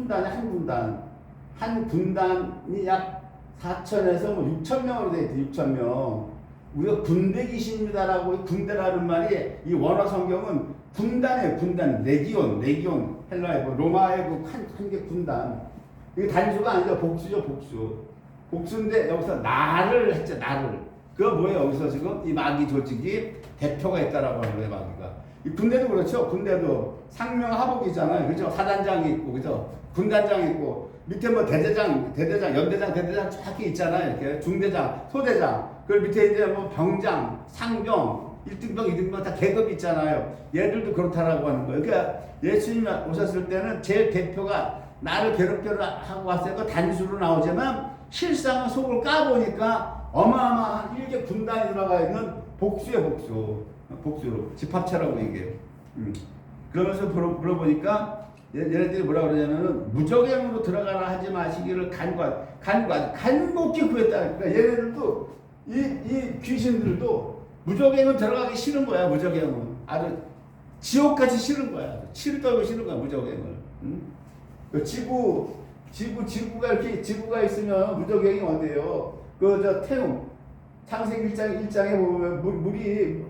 A: 분단이 약 4천에서 6천 명으로 돼 있대. 6천 명. 우리가 군대 귀신입니다라고 군대라는 말이 이 원어 성경은 군단이에요. 군단 레기온 헬라의 로마의 한 개 군단. 이게 단수가 아니죠. 복수죠. 복수인데 여기서 나를 했죠. 나를. 그거 뭐예요? 여기서 지금 이 마귀 조직이 대표가 있다라고 하는 거예요. 마귀가. 이 군대도 그렇죠. 군대도 상명하복이잖아요. 그죠? 사단장이 있고 그죠? 군단장이 있고 밑에 뭐 대대장, 연대장, 대대장 쫙 있잖아요. 이렇게 중대장, 소대장. 그 밑에 이제 뭐 병장, 상병, 1등병, 2등병 다 계급이 있잖아요. 얘들도 그렇다라고 하는 거예요. 그러니까 예수님이 오셨을 때는 제일 대표가 나를 괴롭게 하고 왔으니까 단수로 나오지만 실상은 속을 까보니까 어마어마한 일개 군단이 들어가 있는 복수예요. 복수로 집합체라고 얘기해요. 그러면서 물어보니까 얘네들이 뭐라 그러냐면은 무적행으로 들어가라 하지 마시기를 간곡히 구했다. 그러니까 얘네들도 이 귀신들도 무적행은 들어가기 싫은 거야. 무적행은 아주 지옥같이 싫은 거야. 치를 떨고 싫은 거야. 무적행을. 그 지구가 이렇게 지구가 있으면 무적행이 어때요? 태움 창세기 1장에 보면 물이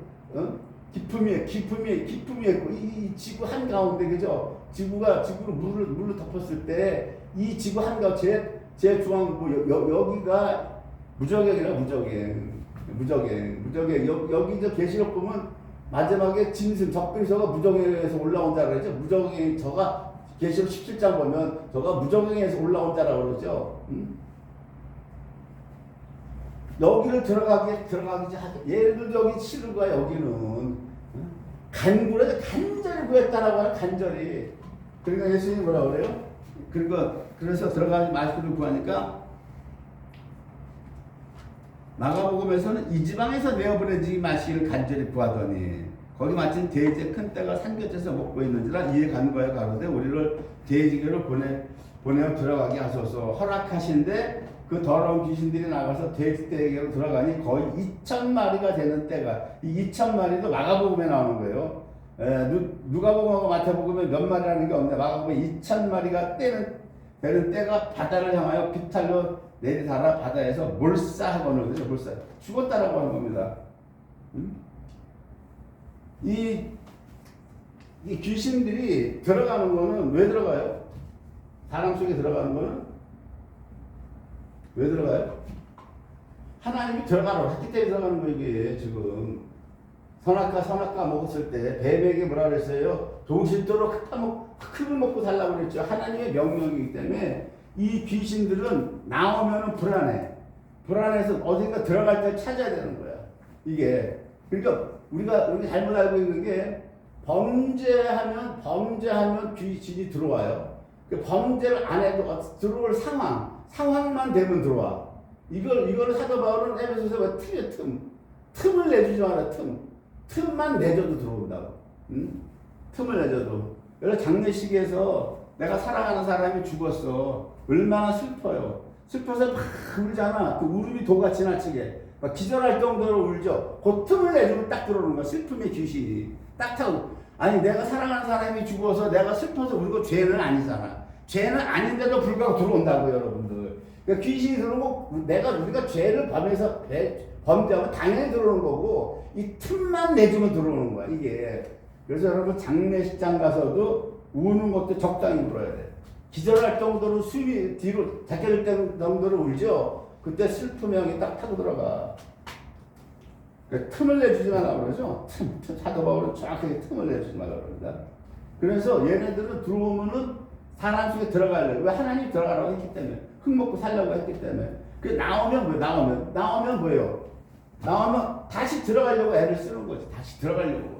A: 기품이 있고 이 지구 한 가운데 그죠? 지구로 물로 덮었을 때 이 지구 한 가운데 제 중앙 여기가 무적행이라 무적행 여기 저 계시록 보면 마지막에 짐승 적그리스도가 무적행에서 올라온 자라 그러죠. 무적행 저가 계시록 17장 보면 저가 무적행에서 올라온 자라고 그러죠. 여기를 들어가기 얘들 여기 싫은 거야. 여기는 간절히 구했다라고 하는 간절히. 그러니까 예수님이 뭐라고 그래요? 그래서 들어가지 마시기를 구하니까 마가복음에서는 이 지방에서 내어보내지 마시기를 간절히 구하더니 거기 마침 대제 큰 떼가 산곁에서 먹고 있는지라 이에 간과에 가로되 우리를 대지교로 보내어 들어가게 하소서 허락하신데 그 더러운 귀신들이 나가서 돼지떼에게로 들어가니 거의 2,000마리가 되는 떼가 이 2,000마리도 마가복음에 나오는 거예요. 누가복음하고 마태복음에 몇 마리라는 게 없는데 마가복음에 2,000마리가 되는 떼가 바다를 향하여 비탈로 내리달아 바다에서 몰사하거늘 죽었다라고 하는 겁니다. 이 귀신들이 들어가는 거는 왜 들어가요? 사람 속에 들어가는 거는 왜 들어가요? 하나님이 들어가라고 했기 때문에 들어가는 거 이게 지금 선악과 먹었을 때 뱀에게 뭐라 그랬어요? 동실토록 흙을 먹고 살라고 그랬죠. 하나님의 명령이기 때문에 이 귀신들은 나오면은 불안해서 어딘가 들어갈 때 찾아야 되는 거야. 이게 그러니까 우리가 잘못 알고 있는 게 범죄하면 귀신이 들어와요. 그 범죄를 안 해도 들어올 상황만 되면 들어와. 이걸 사도 바울은 에베소서 틈을 내주지 마라. 틈만 내줘도 들어온다고. 응? 틈을 내줘도. 그래서 장례식에서 내가 사랑하는 사람이 죽었어. 얼마나 슬퍼요. 슬퍼서 막 울잖아. 그 울음이 도가 지나치게. 막 기절할 정도로 울죠. 그 틈을 내주면 딱 들어오는 거야. 슬픔의 귀신이. 딱 타고. 아니 내가 사랑하는 사람이 죽어서 내가 슬퍼서 울고 죄는 아니잖아. 죄는 아닌데도 불구하고 들어온다고요, 여러분들. 그러니까 귀신이 들어오고 우리가 죄를 범죄하면 당연히 들어오는 거고 이 틈만 내주면 들어오는 거야, 이게. 그래서 여러분 장례식장 가서도 우는 것도 적당히 울어야 돼. 기절할 정도로 숨이 뒤로 닫힐 정도로 울죠. 그때 슬픔이 딱 타고 들어가. 그러니까 틈을 내주지 말라고 그러죠. 사도 바울은 정확하게 틈을 내주지 말라고 그럽니다. 그래서 얘네들은 들어오면은 사람 속에 들어가려고. 왜? 하나님 들어가라고 했기 때문에. 흙 먹고 살려고 했기 때문에. 그 나오면 뭐예요? 나오면 다시 들어가려고 애를 쓰는 거지. 다시 들어가려고.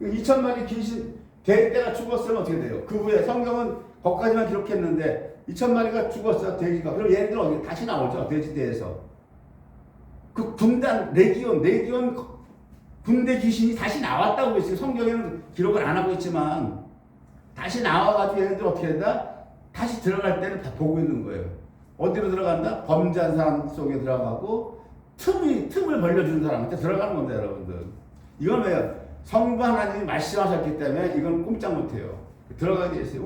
A: 2천만이 귀신 돼지가 죽었으면 어떻게 돼요? 그 후에 성경은 거기까지만 기록했는데 2천마리가 죽었어, 돼지가. 그럼 얘네들은 어떻게 다시 나오죠, 돼지대에서. 그 군단 레기온 군대 귀신이 다시 나왔다고 했어요. 성경에는 기록을 안 하고 있지만 다시 나와가지고 얘네들 어떻게 된다? 다시 들어갈 때는 다 보고 있는 거예요. 어디로 들어간다? 범죄한 사람 속에 들어가고 틈을 벌려주는 사람한테 들어가는 겁니다, 여러분들. 이건 왜요? 성부 하나님이 말씀하셨기 때문에 이건 꼼짝 못해요. 들어가게 됐어요.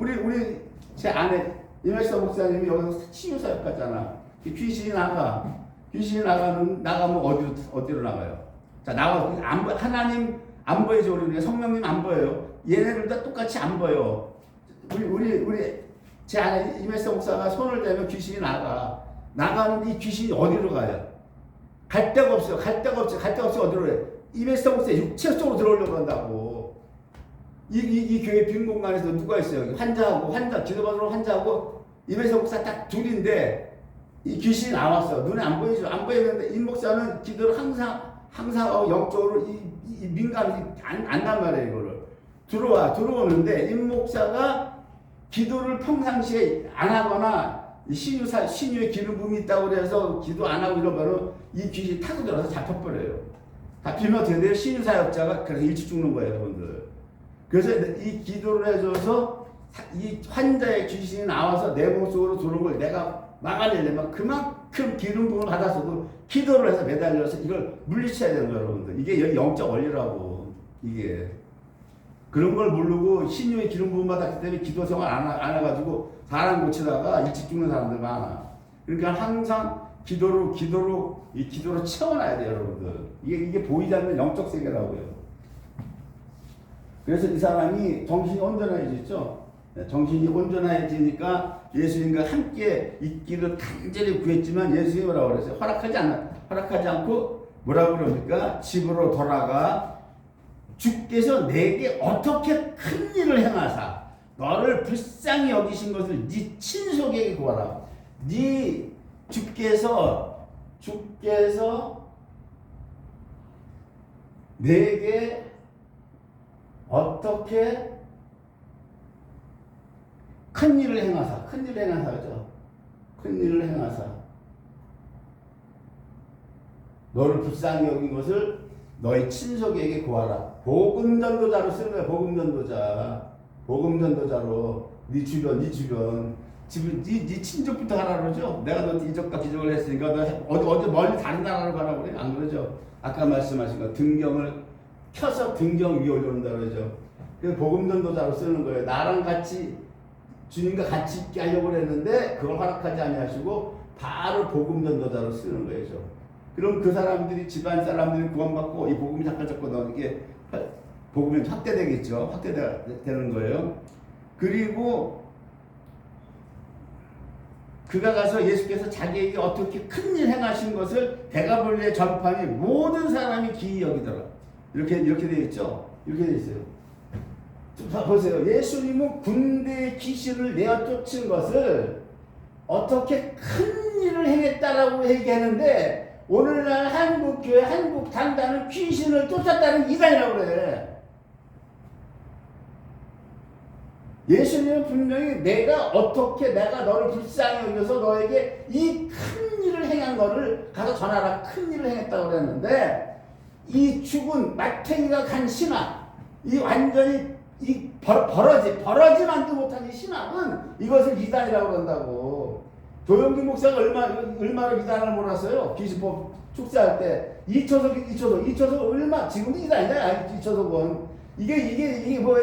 A: 제 아내 이mel서 목사님이 여기서 치유사역 갔잖아. 귀신이 나가면 어디로 나가요? 자, 하나님 안 보이죠, 우리 성령님 안 보여요. 얘네들 다 똑같이 안 보여. 제 아내 이mel서 목사가 손을 대면 귀신이 나가는데 이 귀신이 어디로 가요? 갈 데가 없어요. 어디로 해? 이멜서 목사 육체 속으로 들어오려고 한다고. 이 교회 빈 공간에서 누가 있어요? 기도받으러 환자하고 이멜서 목사 딱 둘인데 이 귀신이 나왔어. 눈에 안 보이죠? 안 보이는데 이 목사는 기도를 항상 영적으로 이 민감이 안난 말이에요, 이거를. 들어오는데 이 목사가 기도를 평상시에 안 하거나 신유의 기름 부음이 있다고 그래서 기도 안 하고 이러면은 이 귀신이 타고 들어서 잡혀버려요. 잡히면 어떻게 돼요? 신유사역자가 그래서 일찍 죽는 거예요, 여러분들. 그래서 이 기도를 해줘서 이 환자의 귀신이 나와서 내 몸속으로 들어온 걸 내가 막아내려면 그만큼 기름 부음을 받았어도 기도를 해서 매달려서 이걸 물리쳐야 되는 거예요, 여러분들. 이게 영적 원리라고. 이게. 그런 걸 모르고 신유의 기름 부음 받았기 때문에 기도 생활 안 해가지고 사람 고치다가 일찍 죽는 사람들 많아. 그러니까 항상 기도로 채워놔야 돼요, 여러분들. 이게 보이지 않는 영적 세계라고요. 그래서 이 사람이 정신이 온전해지죠. 정신이 온전해지니까 예수님과 함께 있기를 간절히 구했지만 예수님이 뭐라고 그랬어요? 허락하지 않고 뭐라고 그럽니까? 집으로 돌아가 주께서 내게 어떻게 큰 일을 행하사 너를 불쌍히 여기신 것을 네 친속에게 구하라. 주께서 내게 어떻게 큰 일을 행하사죠. 큰 일을 행하사 너를 불쌍히 여긴 것을 너의 친속에게 구하라. 복음전도자로 쓰는 거야. 복음전도자로 네 주변 네 친족부터 하라 그러죠. 내가 너 이적과 기적을 했으니까 너 어디 멀리 다른 나라로 가라고 그래. 안 그러죠. 아까 말씀하신 거 등경을 켜서 등경 위에 올려놓는다 그러죠. 그래서 복음전도자로 쓰는 거예요. 나랑 같이 주님과 같이 있게 하려고 했는데 그걸 허락하지 아니하시고 바로 복음전도자로 쓰는 거예요. 그럼 그 사람들이 집안 사람들이 구원받고 이 복음이 잠깐 이게 복음이 확대되겠죠. 확대되는 거예요. 그리고 그가 가서 예수께서 자기에게 어떻게 큰 일 행하신 것을 대가볼리에 전파하니 모든 사람이 기이 여기더라. 이렇게 되어 있죠. 이렇게 되어 있어요. 좀 보세요. 예수님은 군대의 귀신을 내어 쫓은 것을 어떻게 큰 일을 행했다라고 얘기하는데 오늘날 한국교회 한국 당단은 귀신을 쫓았다는 이단이라고 그래. 예수님은 분명히 내가 너를 불쌍히 여겨서 너에게 이 큰 일을 행한 거를 가서 전하라. 큰 일을 행했다고 그랬는데 이 죽은 마탱이가 간 신앙, 이 완전히 이 버러지만도 못한 이 신앙은 이것을 이단이라고 그런다고. 조영기 목사가 얼마나 이단을 몰았어요. 귀신법 축사할 때 이초석 지금도 이단이다. 이초석은 이게 뭐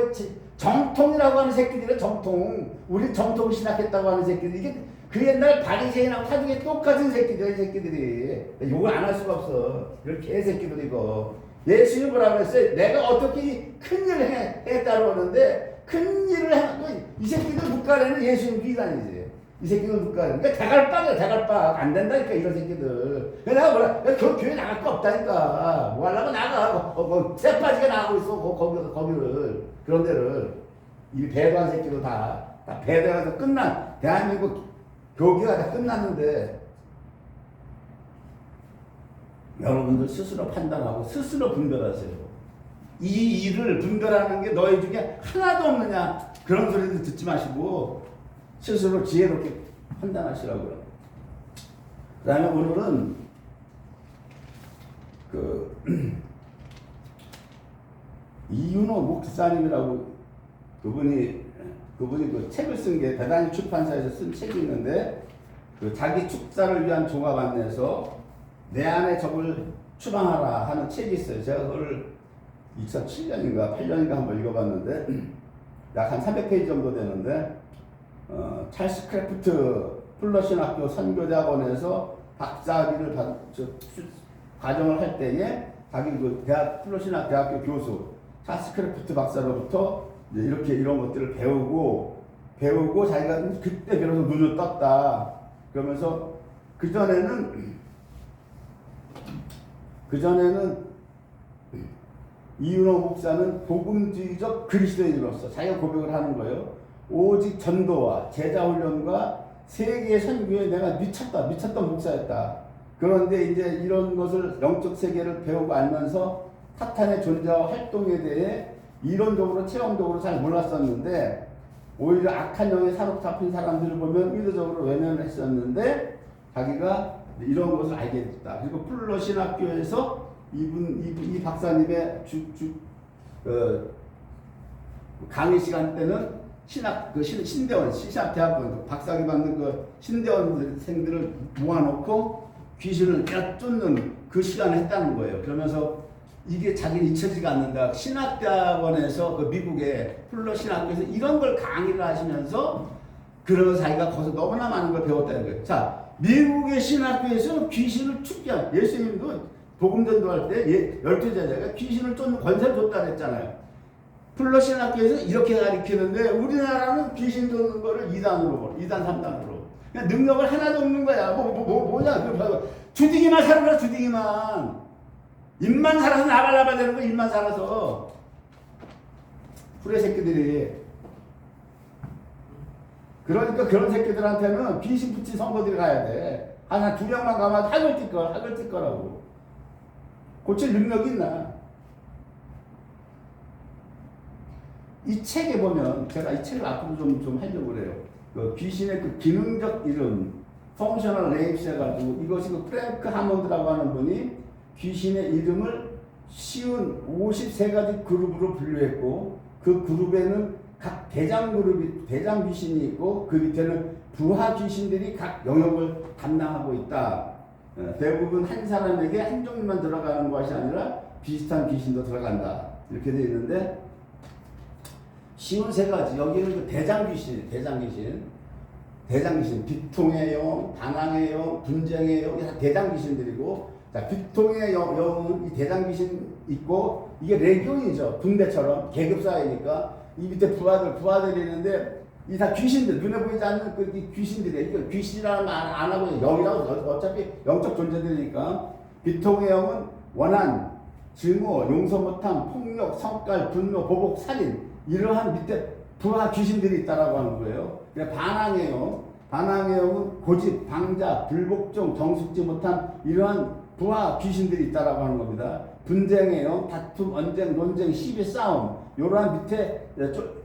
A: 정통이라고 하는 새끼들이 정통. 우리 정통 신학했다고 하는 새끼들. 이게 그 옛날 바리새인하고 사중에 똑같은 새끼들, 이 새끼들이. 욕을 안 할 수가 없어. 이런 개새끼들이고. 예수님이 뭐라고 했어요? 내가 어떻게 큰 일을 했다고 하는데, 큰 일을 이 새끼들 국가에는 예수님 비단이지. 이 새끼들 국가에. 그러니까 대갈빵이야. 안 된다니까, 이런 새끼들. 내가 뭐라, 교회 나갈 거 없다니까. 뭐 하려고 나가. 새빠지게 나가고 있어. 거기를. 그런 데를. 이 배도한 새끼도 다 배도해서 대한민국 교계가 다 끝났는데, 여러분들 스스로 판단하고 스스로 분별하세요. 이 일을 분별하는 게 너희 중에 하나도 없느냐, 그런 소리도 듣지 마시고 스스로 지혜롭게 판단하시라고요. 그 다음에 오늘은 이윤호 목사님이라고 그분이 그 책을 쓴 게 대단히 출판사에서 쓴 책이 있는데, 그 자기 축사를 위한 종합 안내서 내 안에 적을 추방하라 하는 책이 있어요. 제가 그걸 2007년인가 8년인가 한번 읽어봤는데 약 한 300페이지 정도 되는데, 찰스 크래프트 플러신학교 선교대학원에서 박사학위를 과정을 할 때에 자기 그 플러신학 대학교 교수 찰스 크래프트 박사로부터 이렇게 이런 것들을 배우고 자기가 그때 비로소 눈을 떴다. 그러면서 그전에는 이윤호 목사는 복음주의적 그리스도인으로서 자기가 고백을 하는 거예요. 오직 전도와 제자훈련과 세계 선교에 내가 미쳤던 목사였다. 그런데 이제 이런 것을 영적 세계를 배우고 알면서 사탄의 존재와 활동에 대해 이론적으로 체험적으로 잘 몰랐었는데, 오히려 악한 영에 사로잡힌 사람들을 보면 의도적으로 외면을 했었는데 자기가 이런 것을 알게 됐다. 그리고 플러 신학교에서 이 박사님의 강의 시간 때는 신대원 신학대학원 박사학위 받는 신대원생들을 모아놓고 귀신을 쫓는 그 시간을 했다는 거예요. 그러면서 이게 자기는 잊혀지지가 않는다. 신학대학원에서 미국의 플러 신학교에서 이런 걸 강의를 하시면서 그러면서 자기가 거기서 너무나 많은 걸 배웠다는 거예요. 자, 미국의 신학교에서 귀신을 축제한 예수님도 복음 전도할 때 12제자가 귀신을 쫓는 권세를 줬다 그랬잖아요. 플러 신학교에서 이렇게 가르치는데 우리나라는 귀신 쫓는 거를 2단 3단으로. 그냥 능력을 하나도 없는 거야. 뭐냐. 주둥이만 살아라, 주둥이만. 입만 살아서 나발나발 되는 거, 입만 살아서. 후레 새끼들이. 그러니까 그런 새끼들한테는 귀신 붙인 성도들이 가야 돼. 한 2명만 가면 학을 뛸 거라고. 고칠 능력이 있나? 이 책에 보면, 제가 이 책을 앞으로 좀 하려고 그래요. 그 귀신의 그 기능적 이름, 펑셔널 네임스 해가지고, 이것이 그 프랭크 하몬드라고 하는 분이 귀신의 이름을 쉬운 53가지 그룹으로 분류했고, 그 그룹에는 각 대장 귀신이 있고, 그 밑에는 부하 귀신들이 각 영역을 담당하고 있다. 대부분 한 사람에게 한 종류만 들어가는 것이 아니라 비슷한 귀신도 들어간다. 이렇게 되어 있는데, 쉬운 3가지. 여기는 그 대장 귀신. 비통의 영, 반항의 영, 분쟁의 영, 다 대장 귀신들이고, 자, 비통의 영은 이 대장 귀신 있고, 이게 레기온이죠. 군대처럼 계급사회니까. 이 밑에 부하들이 있는데, 이 다 귀신들, 눈에 보이지 않는 그 귀신들이에요. 이거 귀신이라는 말 안 하고 영이라고 어차피 영적 존재들이니까. 비통의 영은 원한, 증오, 용서 못함, 폭력, 성깔, 분노, 보복, 살인 이러한 밑에 부하 귀신들이 있다라고 하는 거예요. 반항해요. 반항해요. 고집, 방자, 불복종, 정숙지 못한 이러한 부하 귀신들이 있다라고 하는 겁니다. 분쟁해요. 다툼, 언쟁, 논쟁, 시비, 싸움 이러한 밑에 또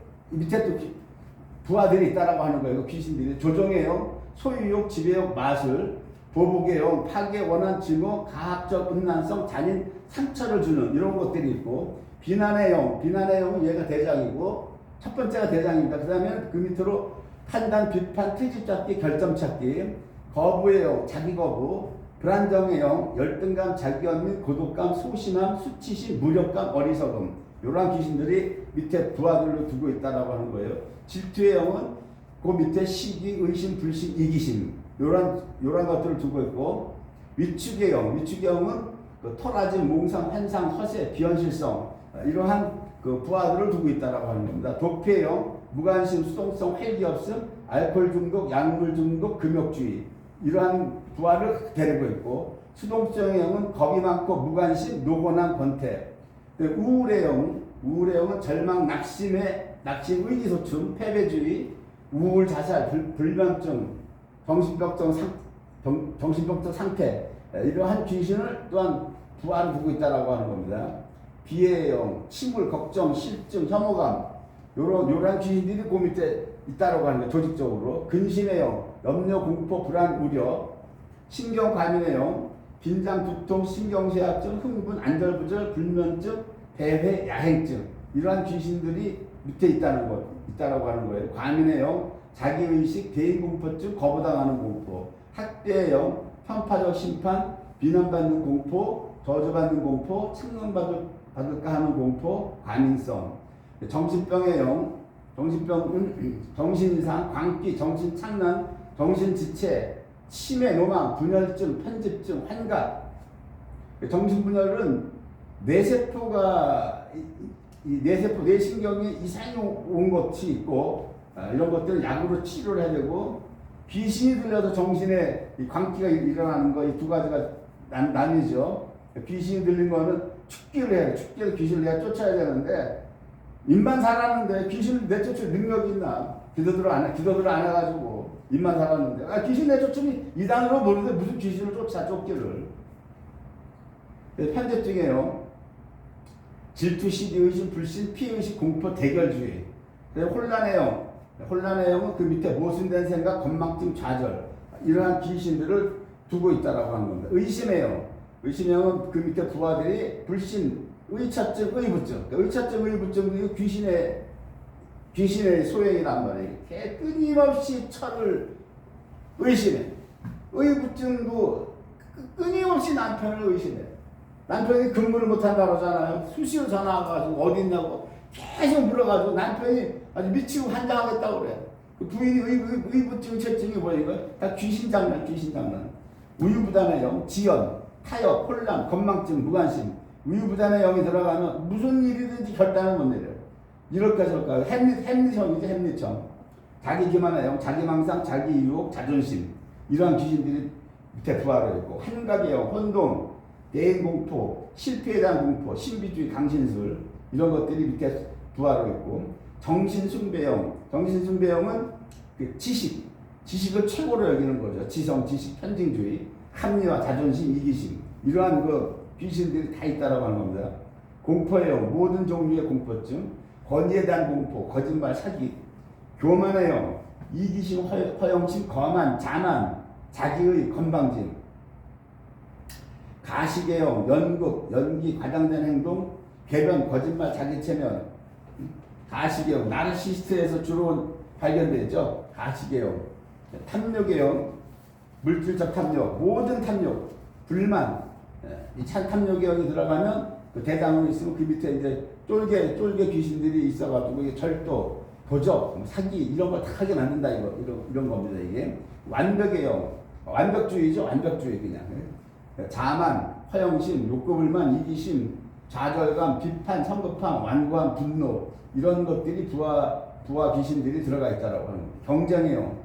A: 부하들이 있다라고 하는 거예요. 귀신들이 조종해요. 소유욕, 지배욕, 마술, 보복해요. 파괴, 원한, 증오, 가학적 음란성, 잔인, 상처를 주는 이런 것들이 있고 비난의 영, 비난의 영은 얘가 대장이고 첫 번째가 대장입니다. 그 다음에 그 밑으로 판단, 비판, 트집 잡기, 결점 찾기, 거부의 영, 자기 거부, 불안정의 영, 열등감, 자기감 및 고독감, 소심함, 수치심, 무력감, 어리석음 이러한 귀신들이 밑에 부하들로 두고 있다라고 하는 거예요. 질투의 영은 그 밑에 시기, 의심, 불신, 이기심 이런 것들을 두고 있고 위축의 영, 위축의 영은 그 토라짐, 몽상, 환상, 허세, 비현실성 이러한 그 부하들을 두고 있다라고 하는 겁니다. 도피의 영, 무관심, 수동성, 활기 없음, 알코올 중독, 약물 중독, 금욕주의 이러한 부하를 데리고 있고 수동성의 영은 겁이 많고 무관심, 노곤한 권태. 우울의 영은 절망, 낙심, 의기소침, 패배주의, 우울, 자살, 불면증, 정신병적 상태 이러한 귀신을 또한 부하를 두고 있다라고 하는 겁니다. 비의 영, 침울, 걱정, 실증, 혐오감 요런 귀신들이 그 밑에 있다라고 하는 거예요. 조직적으로. 근심의 영, 염려, 공포, 불안, 우려, 신경과민의 영, 긴장, 두통, 신경쇠약증, 흥분, 안절부절, 불면증, 대회, 야행증 이러한 귀신들이 밑에 있다라고 하는 거예요. 과민의 영, 자기의식, 대인공포증, 거부당하는 공포, 학대의 영, 편파적 심판, 비난받는 공포, 저주받는 공포, 책망받을까 하는 공포, 과민성, 정신병의 영, 정신병은 정신이상, 광기, 정신착란, 정신지체, 치매, 노망, 분열증, 편집증, 환각. 정신분열은 뇌세포가 뇌세포, 뇌신경에 이상이 온 것이 있고 이런 것들은 약으로 치료를 해야 되고 귀신이 들려서 정신에 이 광기가 일어나는 거 이 두 가지가 나뉘죠. 귀신이 들린 거는 축기를 해야 돼. 축기를 귀신을 내가 쫓아야 되는데 입만 살았는데 귀신을 내쫓을 능력이 있나? 기도들을 안 해가지고 입만 살았는데 귀신 내쫓으면 이단으로 모르는데 무슨 귀신을 쫓기를. 편집증이에요. 질투, 시기, 의심, 불신, 피의식, 공포, 대결주의. 혼란의 영. 혼란의 영은 그 밑에 모순된 생각, 건망증, 좌절 이러한 귀신들을 두고 있다라고 하는 겁니다. 의심의 영. 의심의 영은 그 밑에 부하들이 불신, 의처증, 의부증. 의처증, 의부증도 귀신의 소행이란 말이에요. 끊임없이 철을 의심해. 의부증도 끊임없이 남편을 의심해. 남편이 근무를 못한다고 하잖아요. 수시로 전화 와가지고 어디 있냐고 계속 물어가지고 남편이 아주 미치고 환장하겠다고 그래. 그 부인이 의부증, 채증이 뭐야 이거? 다 귀신 장난. 우유부단의 영, 지연, 타협, 혼란, 건망증, 무관심. 우유부단의 영이 들어가면 무슨 일이든지 결단을 못 내려요. 이럴까 저럴까. 햄릿형이죠, 햄릿형. 자기 기만의 영, 자기망상, 자기유혹, 자존심. 이러한 귀신들이 밑에 부하로 있고 한각의 영, 혼동, 대인공포, 실패에 대한 공포, 신비주의, 강신술 이런 것들이 밑에 부하로 있고 정신숭배형, 정신숭배형은 그 지식을 최고로 여기는 거죠. 지성, 지식, 편증주의, 합리화, 자존심, 이기심 이러한 그 귀신들이 다 있다라고 하는 겁니다. 공포의 영, 모든 종류의 공포증, 권위에 대한 공포, 거짓말, 사기, 교만의 영, 이기심, 허영심, 거만, 자만, 자기의 건방짐, 가식의 영, 연극, 연기, 과장된 행동, 궤변, 거짓말, 자기체면, 가식의 영, 나르시스트에서 주로 발견되죠. 가식의 영, 탐욕의 영, 물질적 탐욕, 모든 탐욕, 불만, 이 탐욕의 영이 들어가면 그 대장으로 있으면 그 밑에 이제 쫄개 귀신들이 있어가지고 절도, 도적, 사기 이런 걸 다 하게 만든다 이런 겁니다. 이게 완벽의 영, 완벽주의죠. 완벽주의 그냥. 자만, 허영심, 욕구불만, 이기심, 좌절감, 비판, 성급함, 완고함, 분노 이런 것들이 부하 귀신들이 들어가 있다라고 하는 겁니다. 경쟁의 영,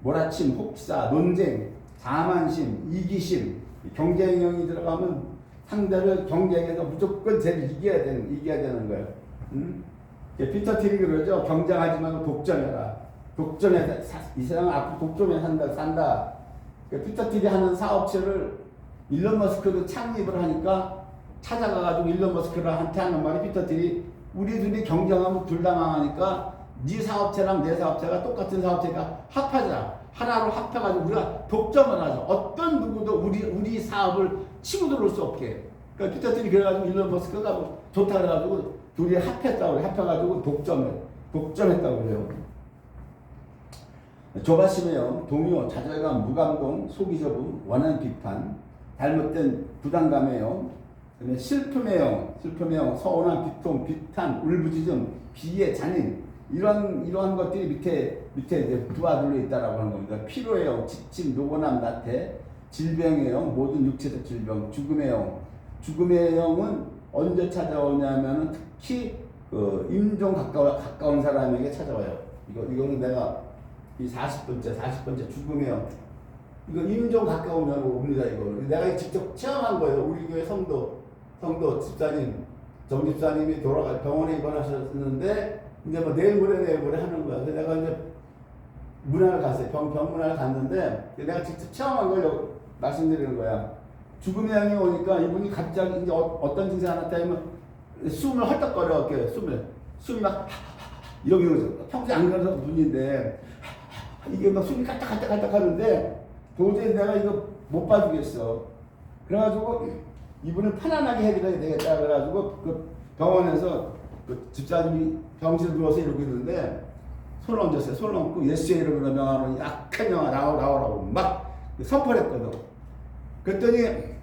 A: 몰아침, 혹사, 논쟁, 자만심, 이기심, 경쟁의 영이 들어가면 상대를 경쟁해서 무조건 쟤를 이겨야 되는 거예요. 피터 틸이 그러죠. 경쟁하지 말고 독점해라. 독점해서 이 세상은 앞으로 독점해 산다. 피터 틸이 하는 사업체를 일론 머스크도 창립을 하니까 찾아가가지고 일론 머스크한테 하는 말이 피터 틸이 우리 둘이 경쟁하면 둘 다 망하니까 네 사업체랑 내 사업체가 똑같은 사업체가 합하자. 하나로 합해가지고 우리가 독점을 하자. 어떤 누구도 우리 사업을 치고 들어올 수 없게. 그러니까 피터 틸이 그래가지고 일론 머스크가 뭐 좋다 그래가지고 둘이 합했다고 그래. 합해가지고 독점했다고 그래요. 조바심의 동요, 좌절감, 무감동, 속이저부, 원한 비판, 잘못된 부담감의 슬픔의 영, 서운한 비통, 비탄, 울부짖음, 비애, 잔인 이러한 것들이 밑에 이제 부하들로 있다라고 하는 겁니다. 피로의 영, 지침, 노곤함, 나태, 질병의 영, 모든 육체적 질병, 죽음의 영은 언제 찾아오냐면은 특히 그 임종 가까운 사람에게 찾아와요. 이거는 내가 이 40번째 죽음의 영. 이거 임종 가까우면 옵니다. 이거는 내가 직접 체험한 거예요. 우리 교회 성도 집사님, 정 집사님이 병원에 입원하셨는데 이제 뭐 내일 모레 하는 거야. 그래서 내가 이제 문화를 갔어요. 병문안을 갔는데 내가 직접 체험한 걸 말씀드리는 거야. 죽음의 양이 오니까 이분이 갑자기 이제 어떤 증세가 나타나면 숨을 헐떡거려. 숨이 막 이러고 평소에 안 그러던 분인데 이게 막 숨이 깔딱깔딱 하는데 도저히 내가 이거 못 봐주겠어. 그래가지고 이분을 편안하게 해드려야 되겠다. 그래가지고 그 병원에서 그 집사님이 병실에 누워서 이러고 있는데 손을 얹었어요. 손을 얹고 예수의 이름으로 명하노니 약한 영아 나오라고 막 선포했거든. 그랬더니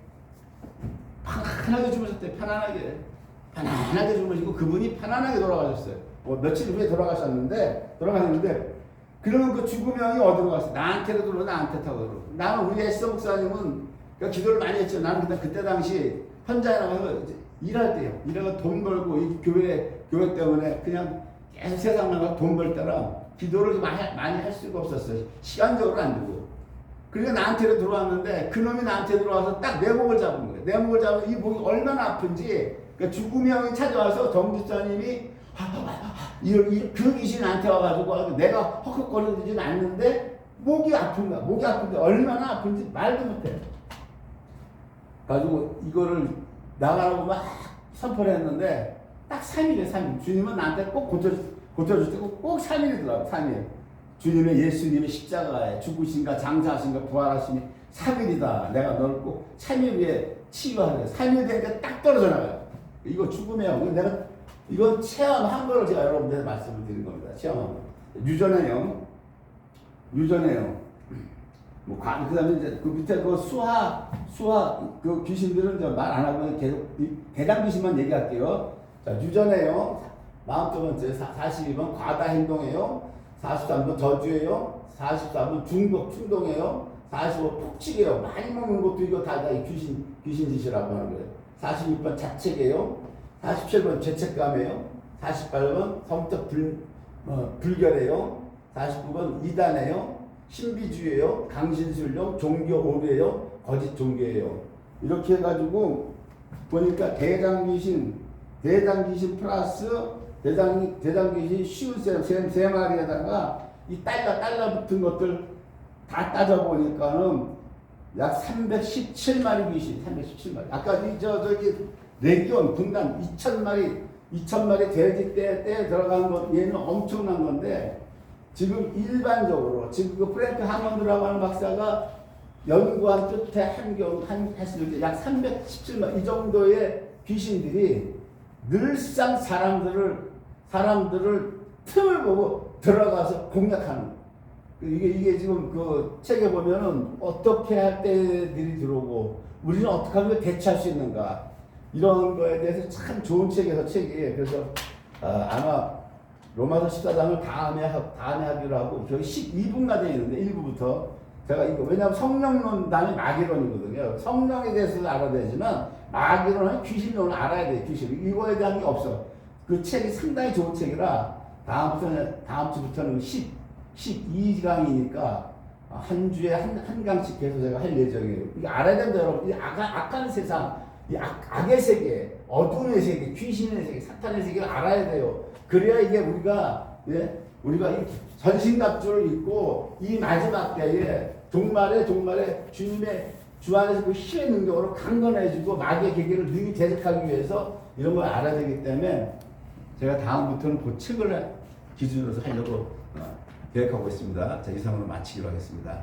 A: 편안하게 주무셨대. 편안하게 주무시고 그분이 편안하게 돌아가셨어요. 뭐 며칠 후에 돌아가셨는데 그러면 그 죽음의 영이 어디로 갔어? 나한테로 들어오고 나한테 타고 들어오고. 나는 우리 에스더 목사님은 그러니까 기도를 많이 했죠. 나는 그때 당시 현장에 나가서 일할 때요. 일하고 돈 벌고 이 교회 때문에 그냥 계속 세상 나가서 돈 벌 때라 기도를 많이 할 수가 없었어요. 시간적으로 안 되고. 그러니까 나한테로 들어왔는데 그놈이 나한테 들어와서 딱 내 목을 잡은 거예요. 내 목을 잡으면 이 목이 얼마나 아픈지 그러니까 죽음의 영이 찾아와서 정지사님이 그 귀신이 나한테 와가지고 내가 헉헉거리지는 않는데 목이 아픈 거야. 목이 아픈데 얼마나 아픈지 말도 못해. 가지고 이거를 나가라고 막 선포를 했는데 딱 3일에 3일. 주님은 나한테 꼭 고쳐줄 때 꼭 3일이더라고. 3일. 주님의 예수님의 십자가에 죽으신가 장사하신가 부활하심이 3일이다. 내가 너를 꼭 3일 후에 치유하래. 3일 되니까 딱 떨어져 나가요. 이거 죽음의 영. 내가 이건 체험한 거를 제가 여러분들한테 말씀을 드린 겁니다. 체험한 거. 유전의 영. 뭐, 그 다음에 이제 그 밑에 그 수화 그 귀신들은 말 안 하고 계속 대장 귀신만 얘기할게요. 자, 유전의 영. 42번째, 42번 과다 행동의 영. 43번 저주예요. 44번 충동이에요. 45번 폭식이에요. 많이 먹는 것도 이거 다 귀신 짓이라고 하는 거예요. 46번 자책이에요. 47번 죄책감이에요. 48번 성적 불결이에요. 49번 이단이에요. 신비주의예요. 강신술용, 종교 오류예요. 거짓 종교예요. 이렇게 해가지고 보니까 대장 귀신 플러스 대장 귀신 쉬운 세 마리에다가 이 달라 붙은 것들 다 따져보니까는 약 317마리 귀신, 317마리. 아까 저기 레기온 군단 2,000마리 돼지 떼에 들어간 것, 얘는 엄청난 건데, 지금 일반적으로, 지금 그 프랭크 하먼드라고 하는 박사가 연구한 끝에 했을 때 약 317마리, 이 정도의 귀신들이 늘상 사람들을 틈을 보고 들어가서 공략하는 거예요. 이게 지금 그 책에 보면은 어떻게 할 때들이 들어오고 우리는 어떻게 하면 대처할 수 있는가 이런 거에 대해서 참 좋은 책이에요. 그래서 아마 로마서 14장을 다음에 하기로 하고 저희 12분가 되어 있는데 1부부터 제가 이거 왜냐하면 성령론 다음에 마귀론이거든요. 성령에 대해서도 알아야 되지만 마귀론은 귀신론을 알아야 돼요. 귀신 이거에 대한 게 없어. 그 책이 상당히 좋은 책이라 다음 주부터는 12강이니까 한 주에 한 강씩 해서 제가 할 예정이에요. 이거 알아야 된다, 여러분. 이 악한 세상, 이 악의 세계, 어둠의 세계, 귀신의 세계, 사탄의 세계를 알아야 돼요. 그래야 이게 우리가 이 전신갑주를 입고 이 마지막 때에 종말에 주님의 주 안에서 그 힘의 능력으로 강건해지고 마귀의 계계를 능히 대적하기 위해서 이런 걸 알아야 되기 때문에 제가 다음부터는 그 책을 기준으로 하려고 계획하고 있습니다. 자, 이상으로 마치기로 하겠습니다.